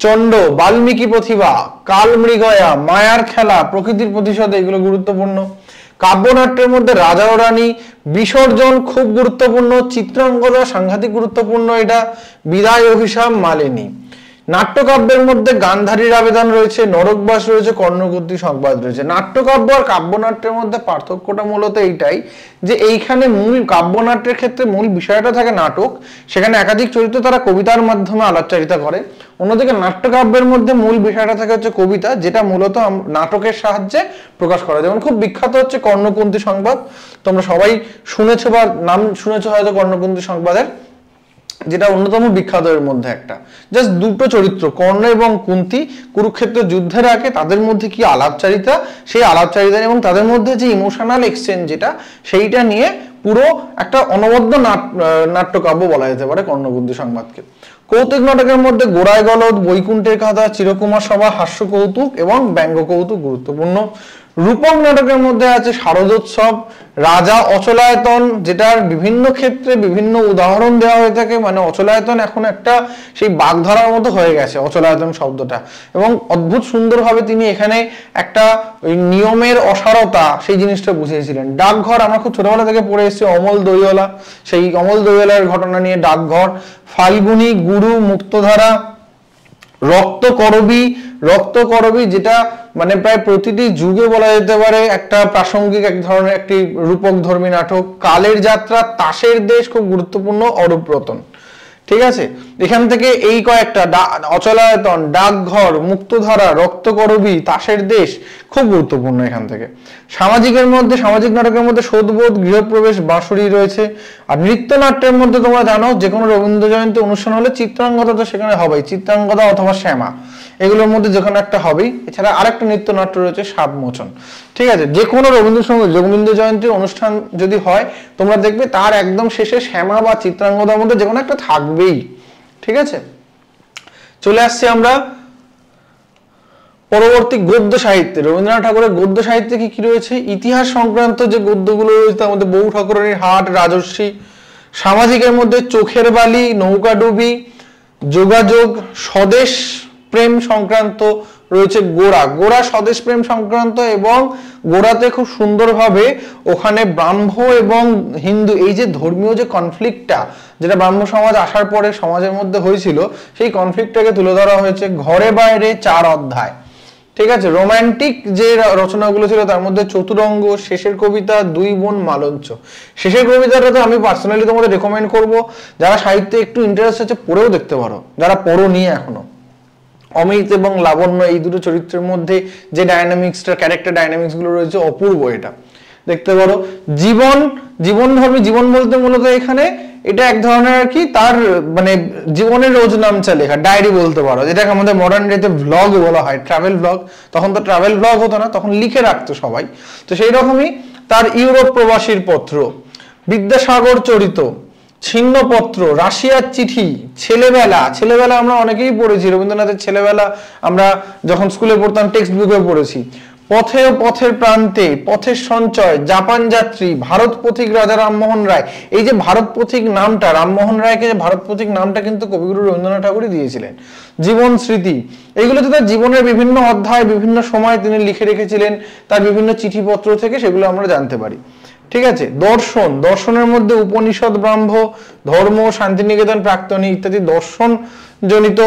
চণ্ড, বাল্মীকি প্রতিভা, কাল মৃগয়া, মায়ার খেলা, প্রকৃতির প্রতিশোধ, এগুলো গুরুত্বপূর্ণ। কাব্যনাট্যের মধ্যে রাজা ও রানী, বিসর্জন খুব গুরুত্বপূর্ণ, চিত্রাঙ্গদা সাংঘাতিক গুরুত্বপূর্ণ, এটা বিদায়, অভিশাপ, মালিনী। নাট্যকাব্যের মধ্যে গান্ধারীর আবেদন রয়েছে, নরকবাস রয়েছে, কর্ণকুন্তী সংবাদ রয়েছে। নাট্যকাব্য আর কাব্যনাট্যের মধ্যে পার্থক্যটা মূলত এইটাই যে এইখানে মূল কাব্যনাট্যের ক্ষেত্রে মূল বিষয়টা থাকে নাটক, সেখানে একাধিক চরিত্র তারা কবিতার মাধ্যমে আলাপচারিতা করে। অন্যদিকে নাট্যকাব্যের মধ্যে মূল বিষয়টা থাকে হচ্ছে কবিতা, যেটা মূলত নাটকের সাহায্যে প্রকাশ করা। যেমন খুব বিখ্যাত হচ্ছে কর্ণকুন্তী সংবাদ, তোমরা সবাই শুনেছো বা নাম শুনেছো হয়তো কর্ণকুন্তী সংবাদের, যেটা অন্যতম বিখ্যাতের মধ্যে একটা। জাস্ট দুটো চরিত্র কর্ণ এবং কুন্তী কুরুক্ষেত্র যুদ্ধের আগে তাদের মধ্যে কি আলাপচারিতা, সেই আলাপচারিতা এবং তাদের মধ্যে যে ইমোশনাল এক্সচেঞ্জ যেটা, সেইটা নিয়ে পুরো একটা অনবদ্য নাট্যকাব্য বলা যেতে পারে কর্ণকুন্তী সংবাদকে। কৌতুক নাটকের মধ্যে গোড়ায় গলদ, বৈকুণ্ঠের খাতা, চিরকুমার সভা, হাস্য কৌতুক এবং ব্যঙ্গ কৌতুক গুরুত্বপূর্ণ। রূপক নাটকের মধ্যে আছে শারদোৎসব, রাজা, অচলায়তন, যেটার বিভিন্ন ক্ষেত্রে বিভিন্ন উদাহরণ দেওয়া হয়ে থাকে। মানে অচলায়তন এখন একটা সেই বাগধারার মতো হয়ে গেছে অচলায়তন শব্দটা, এবং অদ্ভুত সুন্দরভাবে তিনি এখানে একটা ওই নিয়মের অসারতা সেই জিনিসটা বুঝিয়েছিলেন। ডাকঘর আমরা খুব ছোটবেলা থেকে পড়ে এসেছি, অমল দইওয়ালা, সেই অমল দইওয়ালার ঘটনা নিয়ে ডাকঘর। ফাল্গুনী, গুরু, মুক্তধারা, রক্তকরবী, যেটা মানে প্রায় প্রতিটি যুগে বলা যেতে পারে একটা প্রাসঙ্গিক এক ধরনের একটি রূপক ধর্মী নাটক। কালের যাত্রা, তাসের দেশ খুব গুরুত্বপূর্ণ, অরূপ রতন। ঠিক আছে, এখান থেকে এই কয়েকটা অচলায়তন, ডাকঘর, মুক্তধারা, রক্তকরবী, তাসের দেশ খুব গুরুত্বপূর্ণ। এখান থেকে সামাজিকের মধ্যে, সামাজিক নাটকের মধ্যে শোধবোধ, গৃহপ্রবেশ, বাঁশুরি রয়েছে। আর নৃত্যনাট্যের মধ্যে তোমরা জানো যে কোনো রবীন্দ্র জয়ন্তী অনুষ্ঠান হলে চিত্রাঙ্গদা তো সেখানে হবেই, চিত্রাঙ্গদা অথবা শ্যামা, এগুলোর মধ্যে যে কোনো একটা হবেই। এছাড়া আরেকটা নৃত্যনাট্য রয়েছে সাবমোচন। ঠিক আছে, যে কোনো রবীন্দ্র জয়ন্তী অনুষ্ঠান যদি হয় তোমরা দেখবে তার একদম শেষে শ্যামা বা চিত্রাঙ্গদার মধ্যে যে কোনো একটা থাকবেই। ঠিক আছে, চলে আসছি আমরা পরবর্তী গদ্য সাহিত্যে। রবীন্দ্রনাথ ঠাকুরের গদ্য সাহিত্যে কি কি রয়েছে? ইতিহাস সংক্রান্ত যে গদ্যগুলো রয়েছে তার মধ্যে বউ ঠাকুরানীর হাট, রাজর্ষি। সামাজিকের মধ্যে চোখের বালি, নৌকাডুবি, যোগাযোগ, স্বদেশ প্রেম সংক্রান্ত রয়েছে গোড়া স্বদেশ প্রেম সংক্রান্ত, এবং গোড়াতে খুব সুন্দরভাবে ওখানে ব্রাহ্ম এবং হিন্দু এই যে ধর্মীয় যে কনফ্লিক্টটা, যেটা ব্রাহ্ম সমাজ আসার পরে সমাজের মধ্যে হয়েছিল, সেই কনফ্লিক্টটাকে তুলে ধরা হয়েছে। ঘরে বাইরে 4 অধ্যায়। ঠিক আছে, রোমান্টিক যে রচনাগুলো ছিল তার মধ্যে চতুরঙ্গ, শেষের কবিতা, 2 বোন মালঞ্চ। শেষের কবিতাটা তো আমি পার্সোনালি তোমাদের রেকমেন্ড করব, যারা সাহিত্যে একটু ইন্টারেস্ট আছে পড়েও দেখতে পারো, যারা পড়ো নিয়ে এখনো। অমিত এবং লাবণ্য এই দুটো চরিত্রের মধ্যে যে ডায়নামিক্সটা, ক্যারেক্টার ডায়নামিক্স গুলো রয়েছে অপূর্ব, এটা দেখতে পারো। জীবনধর্মী, জীবন বলতে মূলত এখানে এটা এক ধরনের আর কি তার মানে জীবনের রোজ নামচা লেখা, ডায়েরি বলতে পারো, যেটাকে আমাদের মডার্ন ডেতে ভ্লগ বলা হয়, ট্রাভেল ভ্লগ। তখন তো ট্রাভেল ভ্লগ হতো না, তখন লিখে রাখতো সবাই। তো সেই রকমই তার ইউরোপ প্রবাসীর পত্র, বিদ্যাসাগর চরিত, ছিন্নপত্র, রাশিয়ার চিঠি, ছেলেবেলা আমরা অনেকেই পড়েছি। রবীন্দ্রনাথের ছেলেবেলা আমরা যখন স্কুলে পড়তাম টেক্সট বুকে পড়েছি। পথের প্রান্তে, পথের সঞ্চয়, জাপান যাত্রী, ভারত পথিক রাজা রামমোহন রায়। এই যে ভারত পথিক নামটা, রামমোহন রায়কে যে ভারত পথিক নামটা কিন্তু কবিগুরু রবীন্দ্রনাথ ঠাকুরই দিয়েছিলেন। জীবন স্মৃতি, এইগুলোতে তার জীবনের বিভিন্ন অধ্যায় বিভিন্ন সময় তিনি লিখে রেখেছিলেন, তার বিভিন্ন চিঠিপত্র থেকে সেগুলো আমরা জানতে পারি। ঠিক আছে, দর্শনের মধ্যে উপনিষদ, ব্রাহ্ম, ধর্ম, শান্তিনিকেতন, প্রাক্তনী ইত্যাদি দর্শন জনিত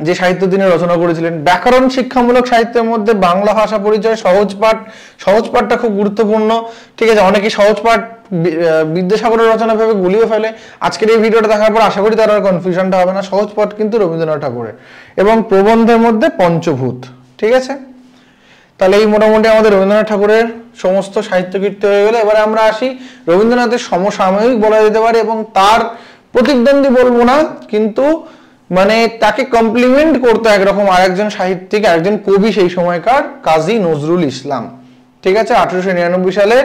যে সাহিত্য তিনি রচনা করেছিলেন। ব্যাকরণ শিক্ষামূলক সাহিত্যের মধ্যে বাংলা ভাষা পরিচয়, সহজ পাঠটা খুব গুরুত্বপূর্ণ। ঠিক আছে, অনেকে সহজ পাঠ বিদ্যাসাগরের রচনা ভেবে গুলিয়ে ফেলে। আজকের এই ভিডিওটা দেখার পর আশা করি তার আর কনফিউশনটা হবে না। সহজ পাঠ কিন্তু রবীন্দ্রনাথ ঠাকুরের। এবং প্রবন্ধের মধ্যে পঞ্চভূত। ঠিক আছে, তাহলে এই মোটামুটি আমাদের রবীন্দ্রনাথ ঠাকুরের সমস্ত সাহিত্য কীর্তি হয়ে গেলে এবারে আমরা আসি রবীন্দ্রনাথের সমসাময়িক বলা যেতে পারে, এবং তার প্রতিদ্বন্দ্বী বলবো না, কিন্তু মানে তাকে কমপ্লিমেন্ট করতে একরকম আরেকজন সাহিত্যিক, আরেকজন কবি সেই সময়কার, কাজী নজরুল ইসলাম। ঠিক আছে, 1899 সালে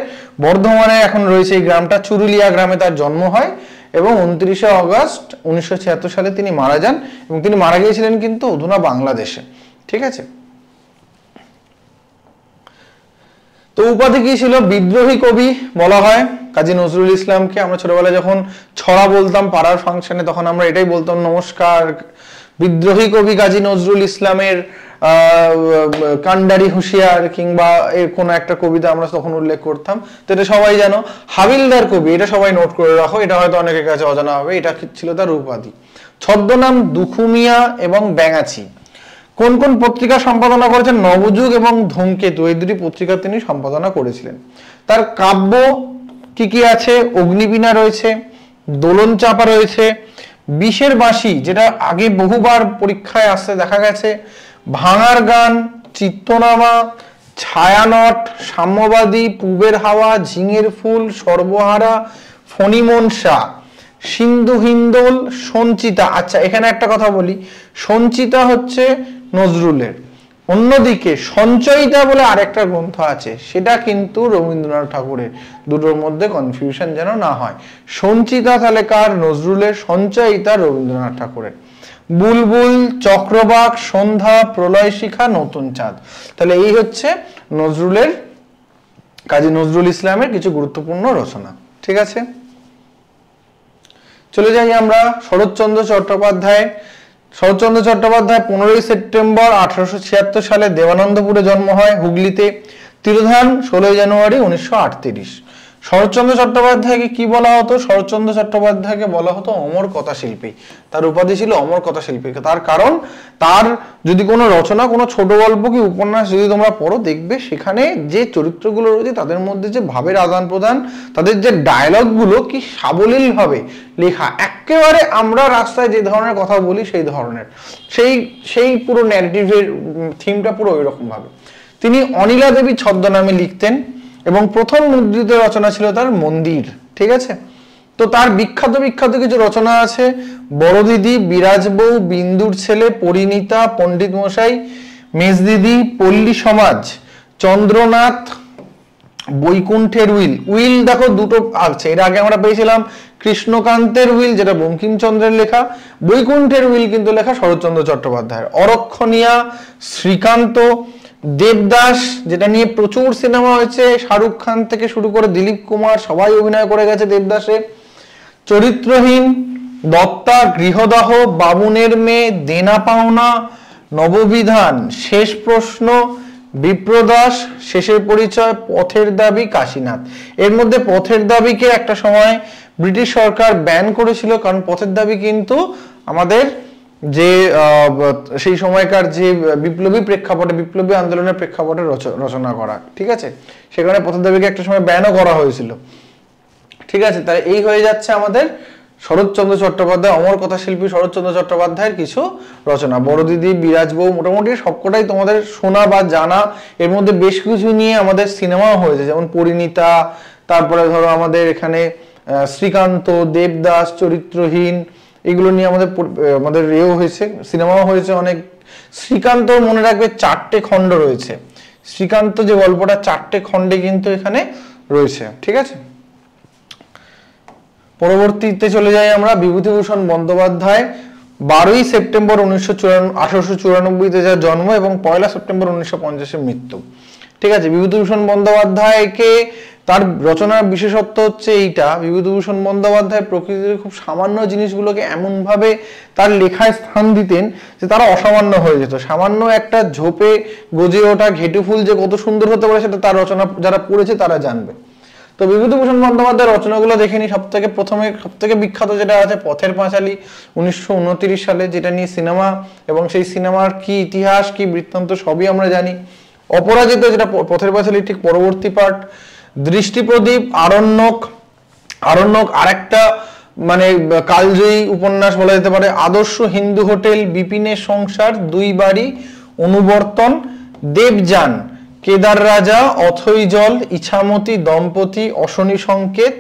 বর্ধমানে এখন রয়েছে এই গ্রামটা, চুরুলিয়া গ্রামে তার জন্ম হয়, এবং 29শে অগস্ট 1976 সালে তিনি মারা যান, এবং তিনি মারা গিয়েছিলেন কিন্তু অধুনা বাংলাদেশে। ঠিক আছে, তো উপাধি কি ছিল? বিদ্রোহী কবি বলা হয় কাজী নজরুল ইসলামকে। আমরা ছোটবেলায় যখন ছড়া বলতাম পাড়ার ফাংশনে, তখন আমরা এটাই বলতাম, নমস্কার বিদ্রোহী কবি কাজী নজরুল ইসলামের কান্ডারি হুঁশিয়ার, কিংবা এর কোনো একটা কবিতা আমরা তখন উল্লেখ করতাম। তো এটা সবাই জানো। হাবিলদার কবি, এটা সবাই নোট করে রাখো, এটা হয়তো অনেকের কাছে অজানা হবে। এটা ছিল তার উপাধি। ছদ্মনাম দুখুমিয়া এবং ব্যাঙাচি। কোন কোন পত্রিকা সম্পাদনা করেছেন? নবযুগ এবং ধূমকেতু, এই দুটি পত্রিকা তিনি সম্পাদনা করেছিলেন। তার কাব্য কি কি আছে? অগ্নিবীণা রয়েছে, দোলন চাপা রয়েছে, বিষের বাঁশি, যেটা আগে বহুবার পরীক্ষায় আসতে দেখা গেছে, ভাঙার গান, চিত্তনামা, ছায়ানট, সাম্যবাদী, পূবের হাওয়া, ঝিঙের ফুল, সর্বহারা, ফণিমনসা, সিন্ধু হিন্দোল, সঞ্চিতা। আচ্ছা, এখানে একটা কথা বলি, সঞ্চিতা হচ্ছে নজরুলের, অন্যদিকে সঞ্চয়িতা বলে আরেকটা গ্রন্থ আছে, সেটা কিন্তু রবীন্দ্রনাথ ঠাকুরের। দুটোর মধ্যে কনফিউশন যেন না হয়। সঞ্চিতা তাহলে কার? নজরুলের। সঞ্চয়িতা রবীন্দ্রনাথ ঠাকুরের। বুলবুল, চক্রবাক, সন্ধ্যা, প্রলয় শিখা, নতুন চাঁদ। তাহলে এই হচ্ছে নজরুলের, কাজী নজরুল ইসলামের কিছু গুরুত্বপূর্ণ রচনা। ঠিক আছে, চলে যাই আমরা শরৎচন্দ্র চট্টোপাধ্যায়। শরৎচন্দ্র চট্টোপাধ্যায় 15ই সেপ্টেম্বর 1876 সালে দেবানন্দপুরে জন্ম হয়, হুগলিতে। তিরোধান 16ই জানুয়ারি 1938। শরৎচন্দ্র চট্টোপাধ্যায়কে কি বলা হতো? শরৎচন্দ্র চট্টোপাধ্যায়কে বলা হতো অমর কথা শিল্পী। তার উপাধি ছিল অমর কথা শিল্পী। তার কারণ তার যদি কোনো রচনা, কোনো ছোট গল্প কি উপন্যাস যদি তোমরা পড়ো, দেখবে সেখানে যে চরিত্রগুলো রয়েছে তাদের মধ্যে যে ভাবের আদান প্রদান, তাদের যে ডায়লগগুলো কি সাবলীল ভাবে লেখা, একেবারে আমরা রাস্তায় যে ধরনের কথা বলি সেই ধরনের, সেই পুরো ন্যারেটিভের থিমটা পুরো ওই রকম ভাবে। তিনি অনিলা দেবী ছদ্মনামে লিখতেন এবং প্রথম মুদ্রিত রচনা ছিল তার মন্দির। ঠিক আছে, তো তার বিখ্যাত কিছু রচনা আছে, বড় দিদি, বিরাজ বউ, বিন্দুর ছেলে, পরিণীতা, পণ্ডিত মশাই, মেজদিদি, পল্লী সমাজ, চন্দ্রনাথ, বৈকুণ্ঠের উইল দেখো দুটো আছে, এর আগে আমরা পেয়েছিলাম কৃষ্ণকান্তের উইল যেটা বঙ্কিমচন্দ্রের লেখা, বৈকুণ্ঠের উইল কিন্তু লেখা শরৎচন্দ্র চট্টোপাধ্যায়ের। অরক্ষণীয়া, শ্রীকান্ত, দেবদাস যেটা নিয়ে প্রচুর সিনেমা হয়েছে, শাহরুখ খান থেকে শুরু করে দিলীপ কুমার সবাই অভিনয় করে গেছে দেবদাসে। চরিত্রহীন, দত্তা, গৃহদাহ, বাবুনের মেয়ে, দেনা পাওনা, নববিধান, শেষ প্রশ্ন, বিপ্রদাস, শেষের পরিচয়, পথের দাবি, কাশীনাথ। এর মধ্যে পথের দাবিকে একটা সময় ব্রিটিশ সরকার ব্যান করেছিল, কারণ পথের দাবি কিন্তু আমাদের যে সেই সময়কার যে বিপ্লবী প্রেক্ষাপটে, বিপ্লবী আন্দোলনের প্রেক্ষাপটে রচনা করা। ঠিক আছে, সেখানে পথের দাবিকে একটা সময় ব্যানও করা হয়েছিল। ঠিক আছে, তাই এই হয়ে যাচ্ছে আমাদের শরৎচন্দ্র চট্টোপাধ্যায়, অমর কথা শিল্পী শরৎচন্দ্র চট্টোপাধ্যায়ের কিছু রচনা। বড় দিদি, বিরাজ বউ, মোটামুটি সবকটাই তোমাদের শোনা বা জানা। এর মধ্যে বেশ কিছু নিয়ে আমাদের সিনেমাও হয়েছে, যেমন পরিণীতা, তারপরে ধরো আমাদের এখানে শ্রীকান্ত, দেবদাস, চরিত্রহীন, এগুলো নিয়ে আমাদের এও হয়েছে, সিনেমাও হয়েছে অনেক। শ্রীকান্ত মনে রাখবে 4টে খণ্ড রয়েছে, শ্রীকান্ত যে গল্পটা 4টে খণ্ডে কিন্তু এখানে রয়েছে। ঠিক আছে, পরবর্তীতে চলে যাই আমরা। বিভূতিভূষণ বন্দ্যোপাধ্যায় 12ই সেপ্টেম্বর 1894 যার জন্ম এবং 1 সেপ্টেম্বর 1950 মৃত্যু। ঠিক আছে, বিভূতিভূষণ বন্দ্যোপাধ্যায়কে তার রচনার বিশেষত্ব হচ্ছে এইটা, বিভূতিভূষণ বন্দ্যোপাধ্যায় প্রকৃতির খুব সামান্য জিনিসগুলোকে এমন ভাবে তার লেখায় স্থান দিতেন যে তারা অসামান্য হয়ে যেত। সামান্য একটা ঝোপে গজে ওঠা ঘেটু ফুল যে কত সুন্দর হতে পারে সেটা তার রচনা যারা পড়েছে তারা জানবে। তো বিভূতিভূষণ বন্দ্যোপাধ্যায়ের রচনাগুলো দেখে নিই। সবথেকে বিখ্যাত যেটা আছে পথের পাঁচালী 1929 সালে, যেটা নিয়ে সিনেমা, এবং সেই সিনেমার কি ইতিহাস কি বৃত্তান্ত সবই আমরা জানি। অপরাজিত যেটা পথের পাঁচালী ঠিক পরবর্তী পার্ট। দৃষ্টিপ্রদীপ, আরণ্যক আরেকটা মানে কালজয়ী উপন্যাস বলা যেতে পারে। আদর্শ হিন্দু হোটেল, বিপিনের সংসার, দুই বাড়ি, অনুবর্তন, দেবযান, কেদার রাজা, অথই জল, ইছামতি দম্পতি, অশনি সংকেত,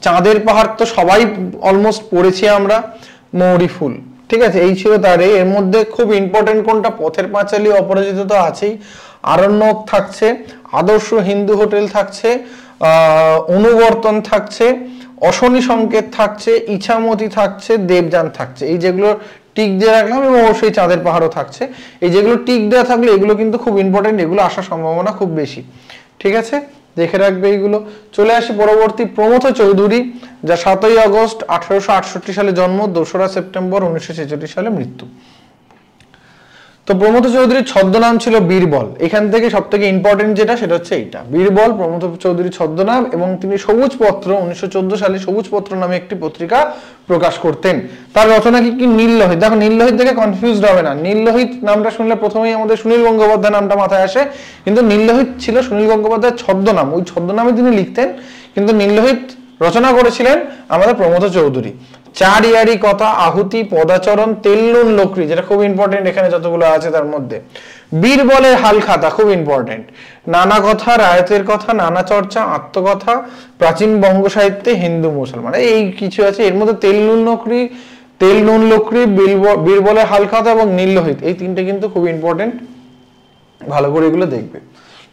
চাঁদের পাহাড় তো সবাই অলমোস্ট পড়েছি আমরা, মৌরি ফুল। ঠিক আছে, এই ছিল তার। এর মধ্যে খুব ইম্পর্টেন্ট কোনটা? পথের পাঁচালী, অপরাজিত তো আছেই, আরণ্যক থাকছে, আদর্শ হিন্দু হোটেল থাকছে, অনুবর্তন থাকছে, অশনি সংকেত থাকছে, ইছামতি থাকছে, দেবযান থাকছে। এই যেগুলো টিক দিয়ে রাখলাম, এবং অবশ্যই চাঁদের পাহাড়ও থাকছে। এই যেগুলো টিক দেওয়া থাকলে এগুলো কিন্তু খুব ইম্পর্টেন্ট, এগুলো আসার সম্ভাবনা খুব বেশি। ঠিক আছে, দেখে রাখবে এইগুলো। চলে আসি পরবর্তী, প্রমথ চৌধুরী, যা 7ই আগস্ট 1868 সালে জন্ম, 2রা সেপ্টেম্বর 1946 সালে মৃত্যু। তো প্রমথ চৌধুরীর ছদ্মনাম ছিল বীরবল। এখান থেকে সব থেকে ইম্পর্টেন্ট যেটা সেটা হচ্ছে এইটা, বীরবল প্রমথ চৌধুরীর ছদ্মনাম। এবং তিনি সবুজ পত্র 1914 সালে সবুজ পত্র নামে একটি পত্রিকা প্রকাশ করতেন। তার রচনা কি? নীললোহিত। দেখো, নীললোহিত থেকে কনফিউজড হবে না। নীললোহিত নামটা শুনলে প্রথমেই আমাদের সুনীল গঙ্গোপাধ্যায় নামটা মাথায় আসে, কিন্তু নীললোহিত ছিল সুনীল গঙ্গোপাধ্যায়ের ছদ্মনাম। ওই ছদ্মনামে তিনি লিখতেন, কিন্তু নীললোহিত রচনা করেছিলেন আমাদের প্রমথ চৌধুরী। 4 ইয়ারি কথা, আহুতি, পদাচরণ, তেল নুন লোকরি, যেটা খুব ইম্পর্টেন্ট এখানে যতগুলো আছে তার মধ্যে। বীরবলের হালখাতা খুব ইম্পর্টেন্ট। নানা কথা, রায়তের কথা, নানা চর্চা, আত্মকথা, প্রাচীন বঙ্গ সাহিত্যে হিন্দু মুসলমান, এই কিছু আছে। এর মধ্যে তেল নুন লোকরি, বীরবলের হালখাতা এবং নীললোহিত, এই তিনটে কিন্তু খুব ইম্পর্টেন্ট, ভালো করে এগুলো দেখবে।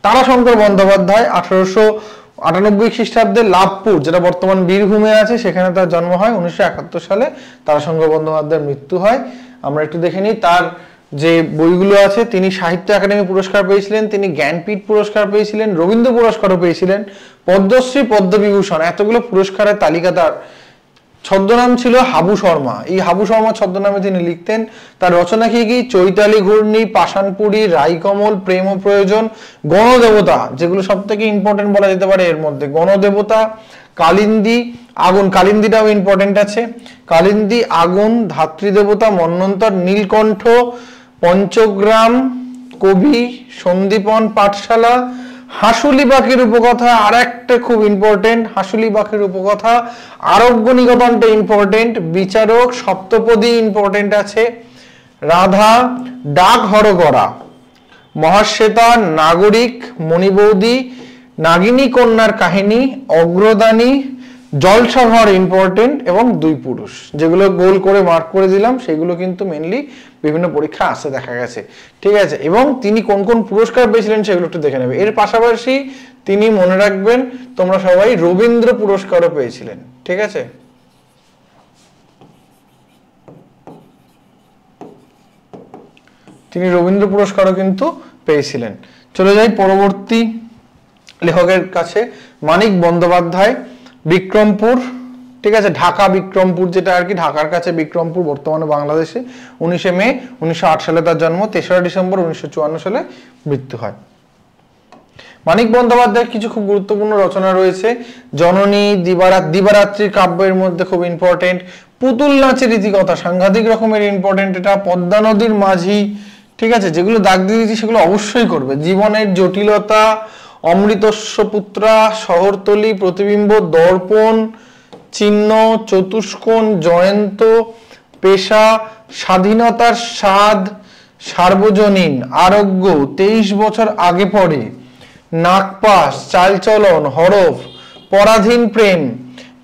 তারাশঙ্কর বন্দ্যোপাধ্যায় 1898 খ্রিস্টাব্দে লাভপুর, যেটা বর্তমান বীরভূমে আছে, সেখানে তার জন্ম হয়। 1971 সালে তারাশঙ্কর বন্দ্যোপাধ্যায়ের মৃত্যু হয়। আমরা একটু দেখে নিই তার যে বইগুলো আছে। তিনি সাহিত্য একাডেমি পুরস্কার পেয়েছিলেন, তিনি জ্ঞানপীঠ পুরস্কার পেয়েছিলেন, রবীন্দ্র পুরস্কারও পেয়েছিলেন, পদ্মশ্রী, পদ্মবিভূষণ, এতগুলো পুরস্কারের তালিকা তার ছদ্মনাম ছিল হাবু শর্মা। এই হাবু শর্মা ছদ্মনামে তিনি লিখতেন। তার রচনা কি? চৈতালি ঘূর্ণি, পাষাণপুরী, রাইকমল, প্রেম ও প্রয়োজন, গণদেবতা, যেগুলো সব থেকে ইম্পর্টেন্ট বলা যেতে পারে এর মধ্যে, গণদেবতা, কালিন্দী, আগুন, কালিন্দীটাও ইম্পর্টেন্ট আছে, কালিন্দী, আগুন, ধাত্রীদেবতা, মন্বন্তর, নীলকণ্ঠ, পঞ্চগ্রাম, কবি, সন্দীপন, পাঠশালা, হাসুলি বাকের উপকথা, আর একটা খুব ইম্পর্টেন্ট, হাসুলি বাকের উপকথা, আরোগ্য নিকেতনটা ইম্পর্টেন্ট, বিচারক, সপ্তপদী ইম্পর্টেন্ট আছে, রাধা, ডাক হরগড়া, মহাশ্বেতা, নাগরিক, মণিবৌদি, নাগিনী কন্যার কাহিনী, অগ্রদানী, জলসভার ইম্পর্টেন্ট, এবং দুই পুরুষ, যেগুলো গোল করে মার্ক করে দিলাম, সেগুলো কিন্তু মেনলি বিভিন্ন পরীক্ষা আসে দেখা গেছে। ঠিক আছে, এবং তিনি কোন কোন পুরস্কার পেয়েছিলেন সেগুলো একটু দেখে নেবে। এর পাশাপাশি তিনি মনে রাখবেন তোমরা সবাই রবীন্দ্র পুরস্কারও পেয়েছিলেন। ঠিক আছে, তিনি রবীন্দ্র পুরস্কারও কিন্তু পেয়েছিলেন। চলে যাই পরবর্তী লেখকের কাছে, মানিক বন্দ্যোপাধ্যায়, বিক্রমপুর। ঠিক আছে, ঢাকা বিক্রমপুর, যেটা আর কি ঢাকার কাছে বিক্রমপুর, বর্তমানে বাংলাদেশে। 19 মে 1908 সালে তার জন্ম, 3রা ডিসেম্বর 1954 সালে মৃত্যু হয়। মানিক বন্দ্যোপাধ্যায়ের কিছু খুব গুরুত্বপূর্ণ রচনা রয়েছে। জননী, দিবারাত্রির কাব্যের মধ্যে খুব ইম্পর্টেন্ট, পুতুল নাচের রীতিকথা, সাংঘাতিক রকমের ইম্পর্টেন্ট এটা, পদ্মা নদীর মাঝি। ঠিক আছে, যেগুলো দাগ দিয়ে দিয়েছি সেগুলো অবশ্যই করবে। জীবনের জটিলতা, অমৃতস্ব পুত্রা, শহরতলি, প্রতিবিম্ব, দর্পণ, চিহ্ন, চতুষ্কোণ, জয়ন্ত, পেশা, স্বাধীনতার স্বাদ, সার্বজনীন, আরোগ্য, 23 বছর আগে পড়ে, নাগপাশ, চালচলন, হরফ, পরাধীন প্রেম,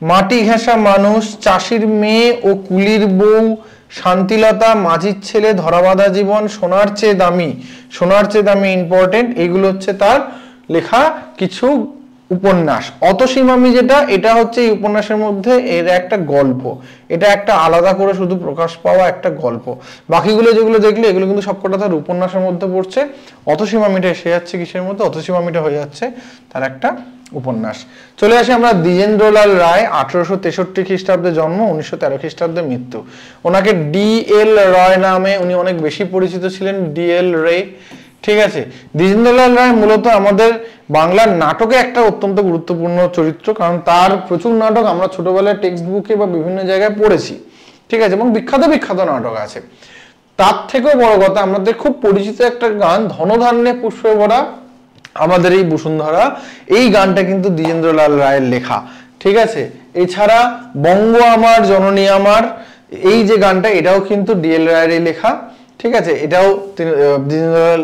মাটি ঘেঁষা মানুষ, চাষির মেয়ে ও কুলির বউ, শান্তিলতা, মাঝির ছেলে, ধরাবাঁধা জীবন, সোনার চেয়ে দামি, সোনার চেয়ে দামি ইম্পর্টেন্ট। এগুলো হচ্ছে তার লেখা কিছু উপন্যাস। অতসীমামি যেটা, এটা হচ্ছে এই উপন্যাসের মধ্যে এর একটা গল্প, এটা একটা আলাদা করে শুধু প্রকাশ পাওয়া একটা গল্প। বাকিগুলো যেগুলো দেখলে এগুলো কিন্তু সবকটা তার উপন্যাসের মধ্যে পড়ছে। অতসীমামিটা এসে যাচ্ছে কিসের মধ্যে? অতসীমামিটা হয়ে যাচ্ছে তার একটা উপন্যাস। চলে আসি আমরা দ্বিজেন্দ্রলাল রায়, 1863 খ্রিস্টাব্দে জন্ম, 1913 খ্রিস্টাব্দে মৃত্যু। ওনাকে DL রায় নামে উনি অনেক বেশি পরিচিত ছিলেন, DL রে। ঠিক আছে, দ্বিজেন্দ্রলাল রায় মূলত আমাদের বাংলার নাটকে একটা অত্যন্ত গুরুত্বপূর্ণ চরিত্র, কারণ তার প্রচুর নাটক আমরা ছোটবেলায় টেক্সট বুকে বা বিভিন্ন জায়গায় পড়েছি। ঠিক আছে, এবং বিখ্যাত বিখ্যাত নাটক আছে। তার থেকেও বড় কথা, আমাদের খুব পরিচিত একটা গান, ধনধান্যে পুষ্পে ভরা আমাদের এই বসুন্ধরা, এই গানটা কিন্তু দ্বিজেন্দ্রলাল রায়ের লেখা। ঠিক আছে, এছাড়া বঙ্গ আমার জননী আমার, এই যে গানটা, এটাও কিন্তু DL রায়েরই লেখা। ঠিক আছে, এটাও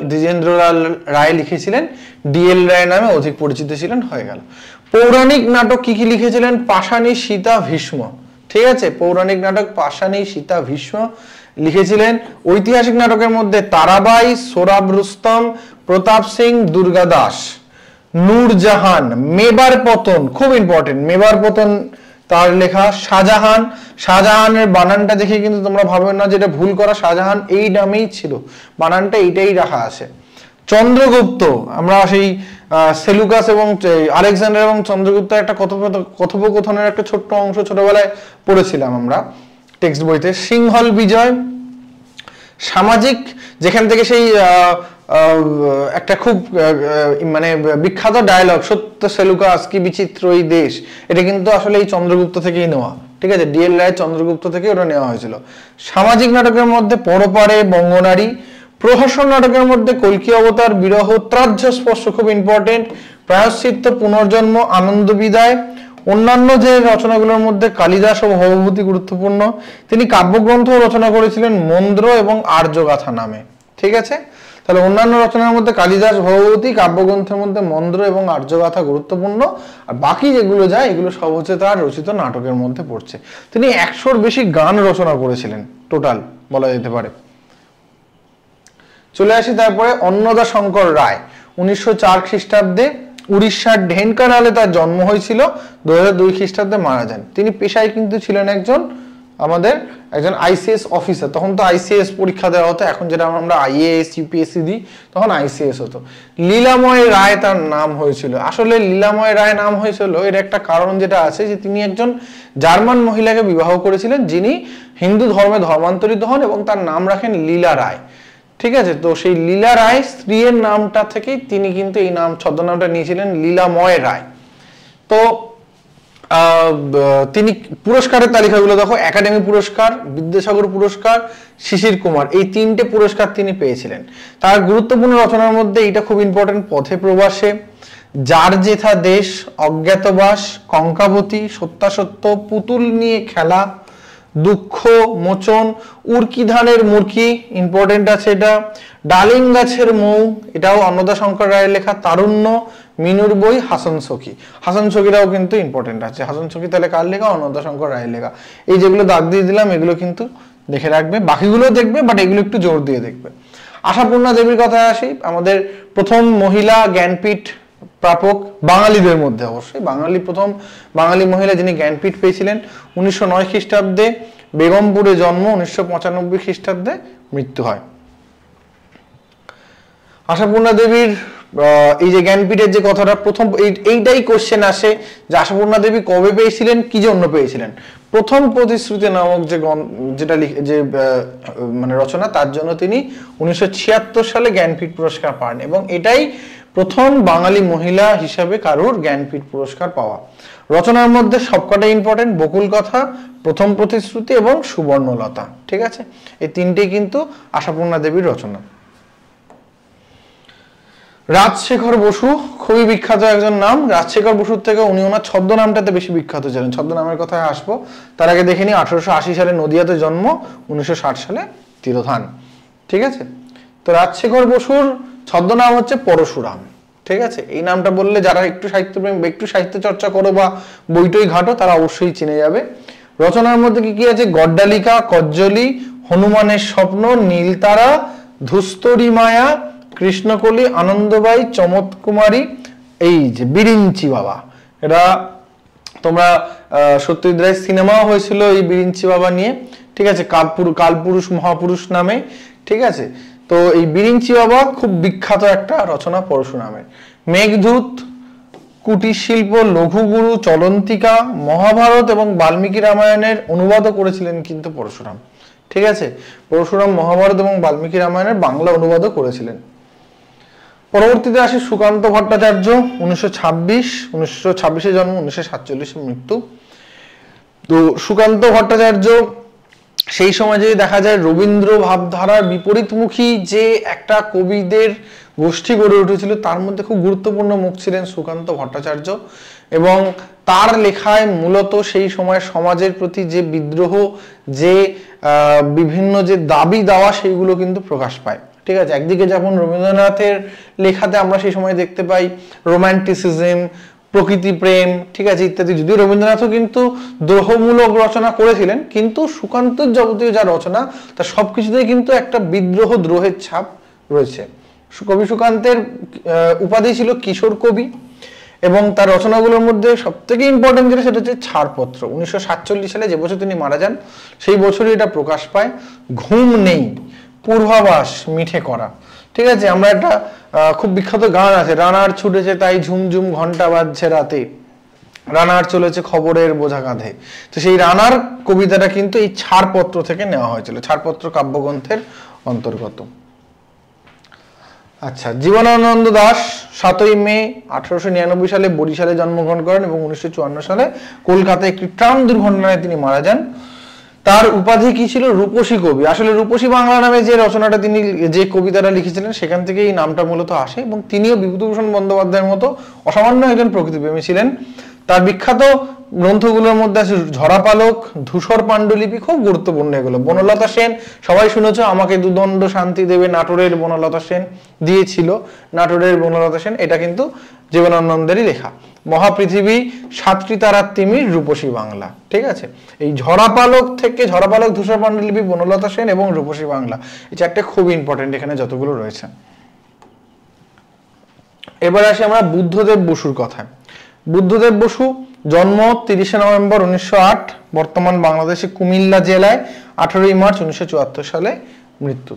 দ্বিজেন্দ্রলাল রায় লিখেছিলেন, DL রায় নামে অধিক পরিচিত ছিলেন, হয়ে গেল। পৌরাণিক নাটক কি কি লিখেছিলেন? পাষাণী, সীতা, ভীষ্ম। ঠিক আছে, পৌরাণিক নাটক পাষাণী, সীতা, ভীষ্ম লিখেছিলেন। ঐতিহাসিক নাটকের মধ্যে তারাবাই, সোরাব রুস্তম, প্রতাপ সিং, দুর্গাদাস, নূরজাহান, মেবার পতন, খুব ইম্পর্টেন্ট, মেবার পতন তার লেখা। শাহজাহান, শাহজাহানের বানানটা দেখে কিন্তু তোমরা ভাববে না যেটা ভুল করা, শাহজাহান এই নামেই ছিল, বানানটা এইটাই রাখা আছে। চন্দ্রগুপ্ত, আমরা সেই সেলুকাস এবং আলেকজান্ডার এবং চন্দ্রগুপ্ত একটা কথোপকথনের একটা ছোট্ট অংশ ছোটবেলায় পড়েছিলাম আমরা টেক্সট বইতে। সিংহল বিজয়, সামাজিক, যেখান থেকে সেই একটা খুব মানে বিখ্যাত ডায়লগ, সত্য সেলুকাস কি বিচিত্র এই দেশ, এটা কিন্তু আসলে এই চন্দ্রগুপ্ত থেকেই নেওয়া। ঠিক আছে, DL রায় চন্দ্রগুপ্ত থেকে ওটা নেওয়া হয়েছিল। সামাজিক নাটকের মধ্যে পরপারে, বঙ্গনারী। প্রহসন নাটকের মধ্যে কল্কি অবতার, বিরহ, ত্রাহ্য স্পর্শ খুব ইম্পর্টেন্ট, প্রায়শ্চিত্ত, পুনর্জন্ম, আনন্দ বিদায়। অন্যান্য যে রচনাগুলোর মধ্যে কালিদাস ও ভবভূতি গুরুত্বপূর্ণ। তিনি কাব্যগ্রন্থ রচনা করেছিলেন মন্দ্র এবং আর্যগাথা নামে। ঠিক আছে, তাহলে অন্যান্য রচনার মধ্যে কালিদাস, ভবভূতি, কাব্যগ্রন্থের মধ্যে মন্দ্র এবং আর্যগাথা গুরুত্বপূর্ণ, আর বাকি যেগুলো যায় এগুলো সব হচ্ছে তার রচিত নাটকের মধ্যে পড়ছে। তিনি 100-র বেশি গান রচনা করেছিলেন টোটাল বলা যেতে পারে। চলে আসি তারপরে অন্নদা শঙ্কর রায়, 1904 খ্রিস্টাব্দে, উড়িষ্যার ঢেনকানালে তার জন্ম হয়েছিল, 2002 খ্রিস্টাব্দে মারা যান। তিনি পেশায় কিন্তু ছিলেন একজন আমাদের একজন আইসিএস অফিসার। তখন তো আইসিএস পরীক্ষা দেওয়া হতো, এখন যেটা আমরা আইএএস ইউপিএসসি দিই, তখন আইসিএস হতো। লীলাময় রায় তার নাম হয়েছিল। আসলে লীলাময় রায় নাম হয়েছিল এর একটা কারণ যেটা আছে, যে তিনি একজন জার্মান মহিলাকে বিবাহ করেছিলেন, যিনি হিন্দু ধর্মে ধর্মান্তরিত হন এবং তার নাম রাখেন লীলা রায়। ঠিক আছে, তো সেই লীলা রায় স্ত্রীর নামটা থেকেই তিনি কিন্তু এই নাম ছদ্মনামটা নিয়েছিলেন লীলাময় রায়। তো তিনি পুরস্কারের তালিকাগুলো দেখো, একাডেমি পুরস্কার, বিদ্যাসাগর পুরস্কার, শিশির কুমার, এই 3টে পুরস্কার তিনি পেয়েছিলেন। তার গুরুত্বপূর্ণ রচনার মধ্যে এইটা খুব ইম্পর্টেন্ট, পথে প্রবাসে, যার জেঠা দেশ, অজ্ঞাতবাস, কঙ্কাবতী, সত্যাসত্য, পুতুল নিয়ে খেলা, দুঃখ মোচন, উর্কি ধানের মুরকি, ইম্পর্টেন্ট আছে এটা, ডালিম গাছের মৌ, এটাও অন্নদা শঙ্কর রায়ের লেখা, তারুণ্য, মিনুর বই, হাসান সখী। হাসান সখীরাও কিন্তু ইম্পর্টেন্ট আছে। হাসান সখী তাহলে কার লেখা? অন্নদা শঙ্কর রায়ের লেখা। এই যেগুলো দাগ দিয়ে দিলাম এগুলো কিন্তু দেখে রাখবে, বাকিগুলো দেখবে বাট এগুলো একটু জোর দিয়ে দেখবে। আশাপূর্ণা দেবীর কথায় আসি, আমাদের প্রথম মহিলা জ্ঞানপীঠ প্রাপক বাঙালিদের মধ্যে, অবশ্যই প্রথম বাঙালি মহিলা যিনি জ্ঞানপীঠ পেয়েছিলেন। 1909 খ্রিস্টাব্দে বেগমপুরে জন্ম, 1995 খ্রিস্টাব্দে মৃত্যু হয়। আশাপূর্ণা দেবীর এই যে জ্ঞানপীঠের যে কথাটা প্রথম, এইটাই কোশ্চেন আসে যে আশাপূর্ণা দেবী কবে পেয়েছিলেন, কি জন্য পেয়েছিলেন। প্রথম প্রতিশ্রুতি নামক যেটা মানে রচনা, তার জন্য তিনি 1976 সালে জ্ঞানপীঠ পুরস্কার পান এবং এটাই প্রথম বাঙালি মহিলা হিসাবে কারোর জ্ঞানপীঠ পুরস্কার পাওয়া। রচনার মধ্যে সবকটাই ইম্পর্টেন্ট, বকুল কথা, প্রথম প্রতিশ্রুতি এবং সুবর্ণলতা। ঠিক আছে, এই 3টেই কিন্তু আশাপূর্ণা দেবীর রচনা। রাজশেখর বসু খুবই বিখ্যাত একজন নাম। রাজশেখর বসুর থেকে উনি ওনার ছদ্মনামটাতে বেশি বিখ্যাত ছিলেন। ছদ্মনামের কথায় আসবো, তার আগে দেখে নিই 1880 সালে নদিয়াতে জন্ম, 1960 সালে তিরোধান। ঠিক আছে, তো রাজশেখর বসুর ছদ্মনাম হচ্ছে পরশুরাম। ঠিক আছে, এই নামটা বললে যারা একটু সাহিত্য চর্চা করো বা বইটই ঘাটো তারা অবশ্যই চিনে যাবে। রচনার মধ্যে কি কি আছে? গড্ডালিকা, কজ্জলি, হনুমানের স্বপ্ন, নীলতারা, ধুস্তরি মায়া, কৃষ্ণকলি, আনন্দবাই, চমৎকুমারী, এই যে বিরিঞ্চি বাবা, এটা তোমরা সত্যজিৎ রায়ের সিনেমাও হয়েছিল এই বিরিঞ্চি বাবা নিয়ে। ঠিক আছে, কালপুরুষ মহাপুরুষ নামে। ঠিক আছে, তো এই বিরিঞ্চি বাবা খুব বিখ্যাত একটা রচনা পরশুরামের। মেঘদূত, কুটির শিল্প, লঘুগুরু, চলন্তিকা, মহাভারত এবং বাল্মীকি রামায়ণের অনুবাদও করেছিলেন কিন্তু পরশুরাম। ঠিক আছে, পরশুরাম মহাভারত এবং বাল্মীকি রামায়ণের বাংলা অনুবাদও করেছিলেন। পরবর্তীতে আসে সুকান্ত ভট্টাচার্য, 1926 জন্ম, 1947 মৃত্যু। তো সুকান্ত ভট্টাচার্য সেই সময় যদি দেখা যায় রবীন্দ্র ভাবধারার বিপরীতমুখী যে একটা কবিদের গোষ্ঠী গড়ে উঠেছিল, তার মধ্যে খুব গুরুত্বপূর্ণ মুখ ছিলেন সুকান্ত ভট্টাচার্য এবং তার লেখায় মূলত সেই সময় সমাজের প্রতি যে বিদ্রোহ, যে বিভিন্ন যে দাবি দাওয়া, সেইগুলো কিন্তু প্রকাশ পায়। ঠিক আছে, একদিকে যেমন রবীন্দ্রনাথের লেখাতে আমরা সেই সময় দেখতে পাই রোম্যান্টিসিজম, প্রকৃতি প্রেম, ঠিক আছে, ইত্যাদি। যদিও রবীন্দ্রনাথও কিন্তু দ্রোহমূলক রচনা করেছিলেন, কিন্তু সুকান্তের যাবতীয় যা রচনা তার সবকিছুতেই কিন্তু একটা বিদ্রোহ, দ্রোহের ছাপ রয়েছে। কবি সুকান্তের উপাধি ছিল কিশোর কবি এবং তার রচনাগুলোর মধ্যে সব থেকে ইম্পর্টেন্ট যেটা সেটা হচ্ছে ছাড়পত্র। 1947 সালে, যে বছর তিনি মারা যান, সেই বছরই এটা প্রকাশ পায়। ঘুম নেই, পূর্বাভাস মিঠে করা। ঠিক আছে, আমরা একটা খুব বিখ্যাত গান আছে, রানার ছুটেছে তাই ঝুমঝুম ঘন্টা বাজছে রাতে, রানার চলেছে খবরের বোঝা কাঁধে। তো সেই রানার কবিতাটা কিন্তু এই ছাড়পত্র থেকে নেওয়া হয়েছিল, ছাড়পত্র কাব্যগ্রন্থের অন্তর্গত। আচ্ছা, জীবনানন্দ দাশ 7ই মে 1899 সালে বরিশালে জন্মগ্রহণ করেন এবং 1954 সালে কলকাতায় একটি ট্রাম দুর্ঘটনায় তিনি মারা যান। তার উপাধি কি ছিল? রূপসী কবি। আসলে রূপসী বাংলা নামে যে রচনাটা তিনি, যে কবিতাটা লিখেছিলেন, সেখান থেকে এই নামটা মূলত আসে এবং তিনিও বিভূতিভূষণ বন্দ্যোপাধ্যায়ের মতো অসামান্য একজন প্রকৃতিপ্রেমী ছিলেন। তার বিখ্যাত গ্রন্থগুলোর মধ্যে আছে ঝরাপালক, ধূসর পাণ্ডুলিপি, খুব গুরুত্বপূর্ণ এগুলো। বনলতা সেন, সবাই শুনেছো, আমাকে দুদণ্ড শান্তি দেবে নাটোরের বনলতা সেন দিয়েছিল, নাটোরের বনলতা সেন, এটা কিন্তু জীবনানন্দেরই লেখা। মহাপৃথিবী, সাতটি তারার তিমির, রূপসী বাংলা। ঠিক আছে, এই ঝরাপালক থেকে, ঝরাপালক, ধূসর পাণ্ডুলিপি, বনলতা সেন এবং রূপসী বাংলা, এই চারটে খুব ইম্পর্টেন্ট এখানে যতগুলো রয়েছে। এবার আসি আমরা বুদ্ধদেব বসুর কথায়। বুদ্ধদেব বসু জন্ম 30 নভেম্বর 1908, বর্তমান বাংলাদেশে কুমিল্লা জেলায়, 18 মার্চ 1974 সালে মৃত্যু।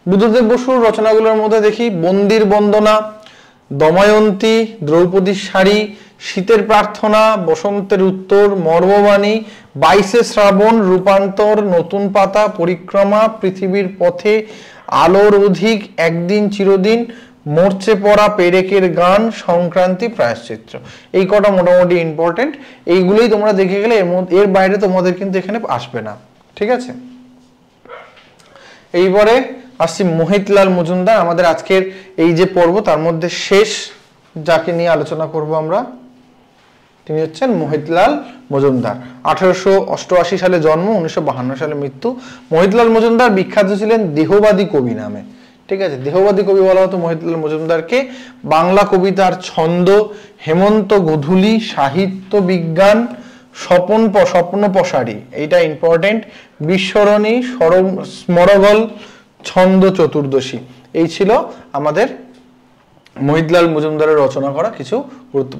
বুদ্ধদেব বসুর রচনাগুলোর মধ্যে দেখি বন্দির বন্দনা, দময়ন্তী, দ্রৌপদীর শাড়ি, শীতের প্রার্থনা, বসন্তের উত্তর, মর্মবাণী, 22 শ্রাবণ, রূপান্তর, নতুন পাতা, পরিক্রমা, পৃথিবীর পথে, আলোর অধিক, একদিন চিরদিন, মরচে পড়া, পেরেকের গান, সংক্রান্তি, প্রায়শ্চিত্র। এই কটা মোটামুটি ইম্পর্টেন্ট, এইগুলোই তোমরা দেখে গেলে এর বাইরে তোমাদের কিন্তু এখানে আসবে না, ঠিক আছে। এইবারে আসছি মোহিতলাল মজুমদার, আমাদের আজকের এই যে পর্ব তার মধ্যে শেষ যাকে নিয়ে আলোচনা করব আমরা, তিনি হচ্ছেন মোহিতলাল মজুমদার। 1888 সালে জন্ম, 1952 সালে মৃত্যু। মোহিতলাল মজুমদার বিখ্যাত ছিলেন দেহবাদী কবি নামে, ঠিক আছে। দেহবাদী কবি বলা হতো মোহিতলাল মজুমদারকে। বাংলা কবিতার ছন্দ, হেমন্ত গধূলি, সাহিত্য বিজ্ঞান, স্বপ্ন পসারি, এইটা ইম্পর্টেন্ট, বিস্মরণী, স্মরগল, ছন্দ চতুর্দশী, এই ছিল আমাদের মোহিতলাল মজুমদারের রচনা করা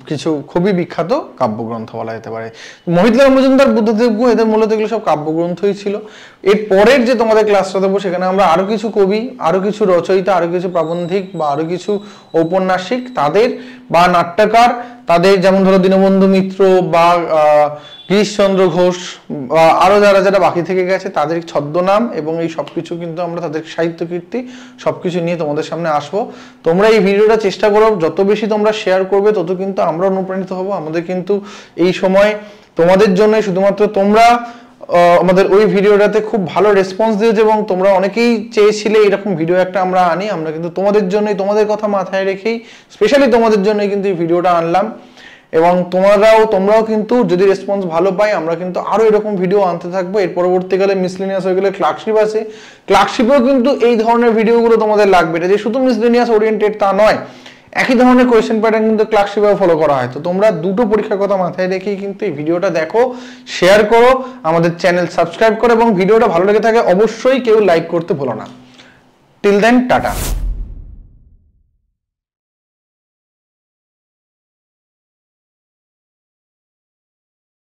কিছু খুবই বিখ্যাত কাব্যগ্রন্থ বলা যেতে পারে। মোহিতলাল মজুমদার, বুদ্ধদেব গুহ, এদের মূলত এগুলো সব কাব্যগ্রন্থই ছিল। এর পরের যে তোমাদের ক্লাসটা দেবো সেখানে আমরা আরো কিছু কবি, আরো কিছু রচয়িতা, আরো কিছু প্রাবন্ধিক বা আরো কিছু ঔপন্যাসিক তাদের বা নাট্যকার তাদের, যেমন ধরো দীনবন্ধু মিত্র বা গিরিশচন্দ্র ঘোষ, আরো যারা বাকি থেকে গেছে তাদের ছদ্মনাম এবং এই সবকিছু কিন্তু আমরা তাদের সাহিত্য কীর্তি সবকিছু নিয়ে তোমাদের সামনে আসবো। তোমরা এই ভিডিওটা চেষ্টা করো, যত বেশি তোমরা শেয়ার করবে তত কিন্তু আমরা অনুপ্রাণিত হব। আমাদের কিন্তু এই সময় তোমাদের জন্য, শুধুমাত্র তোমরা আমাদের ওই ভিডিওটাতে খুব ভালো রেসপন্স দিয়েছে এবং তোমরা অনেকেই চেয়েছিলে এরকম ভিডিও একটা আমরা আনি। আমরা কিন্তু তোমাদের জন্যই, তোমাদের কথা মাথায় রেখেই, স্পেশালি তোমাদের জন্যই কিন্তু এই ভিডিওটা আনলাম। এবং তোমরাও কিন্তু যদি রেসপন্স ভালো পাই আমরা কিন্তু আরো এরকম ভিডিও আনতে থাকবো। এর পরবর্তীকালে মিসলেনিয়াস হয়ে গেলে ক্লার্কশিপ আছে, ক্লার্কশিপেও কিন্তু এই ধরনের ভিডিওগুলো তোমাদের লাগবে। এটা যে শুধু মিসলেনিয়াস ওরিয়েন্টেড তা নয়, একই ধরনের কোয়েশ্চেন প্যাটার্ন কিন্তু ক্লার্কশিপেও ফলো করা হয়। তো তোমরা দুটো পরীক্ষার কথা মাথায় রেখেই কিন্তু এই ভিডিওটা দেখো, শেয়ার করো, আমাদের চ্যানেল সাবস্ক্রাইব করো এবং ভিডিওটা ভালো লেগে থাকে অবশ্যই কেউ লাইক করতে ভুলো না। Till then, tata.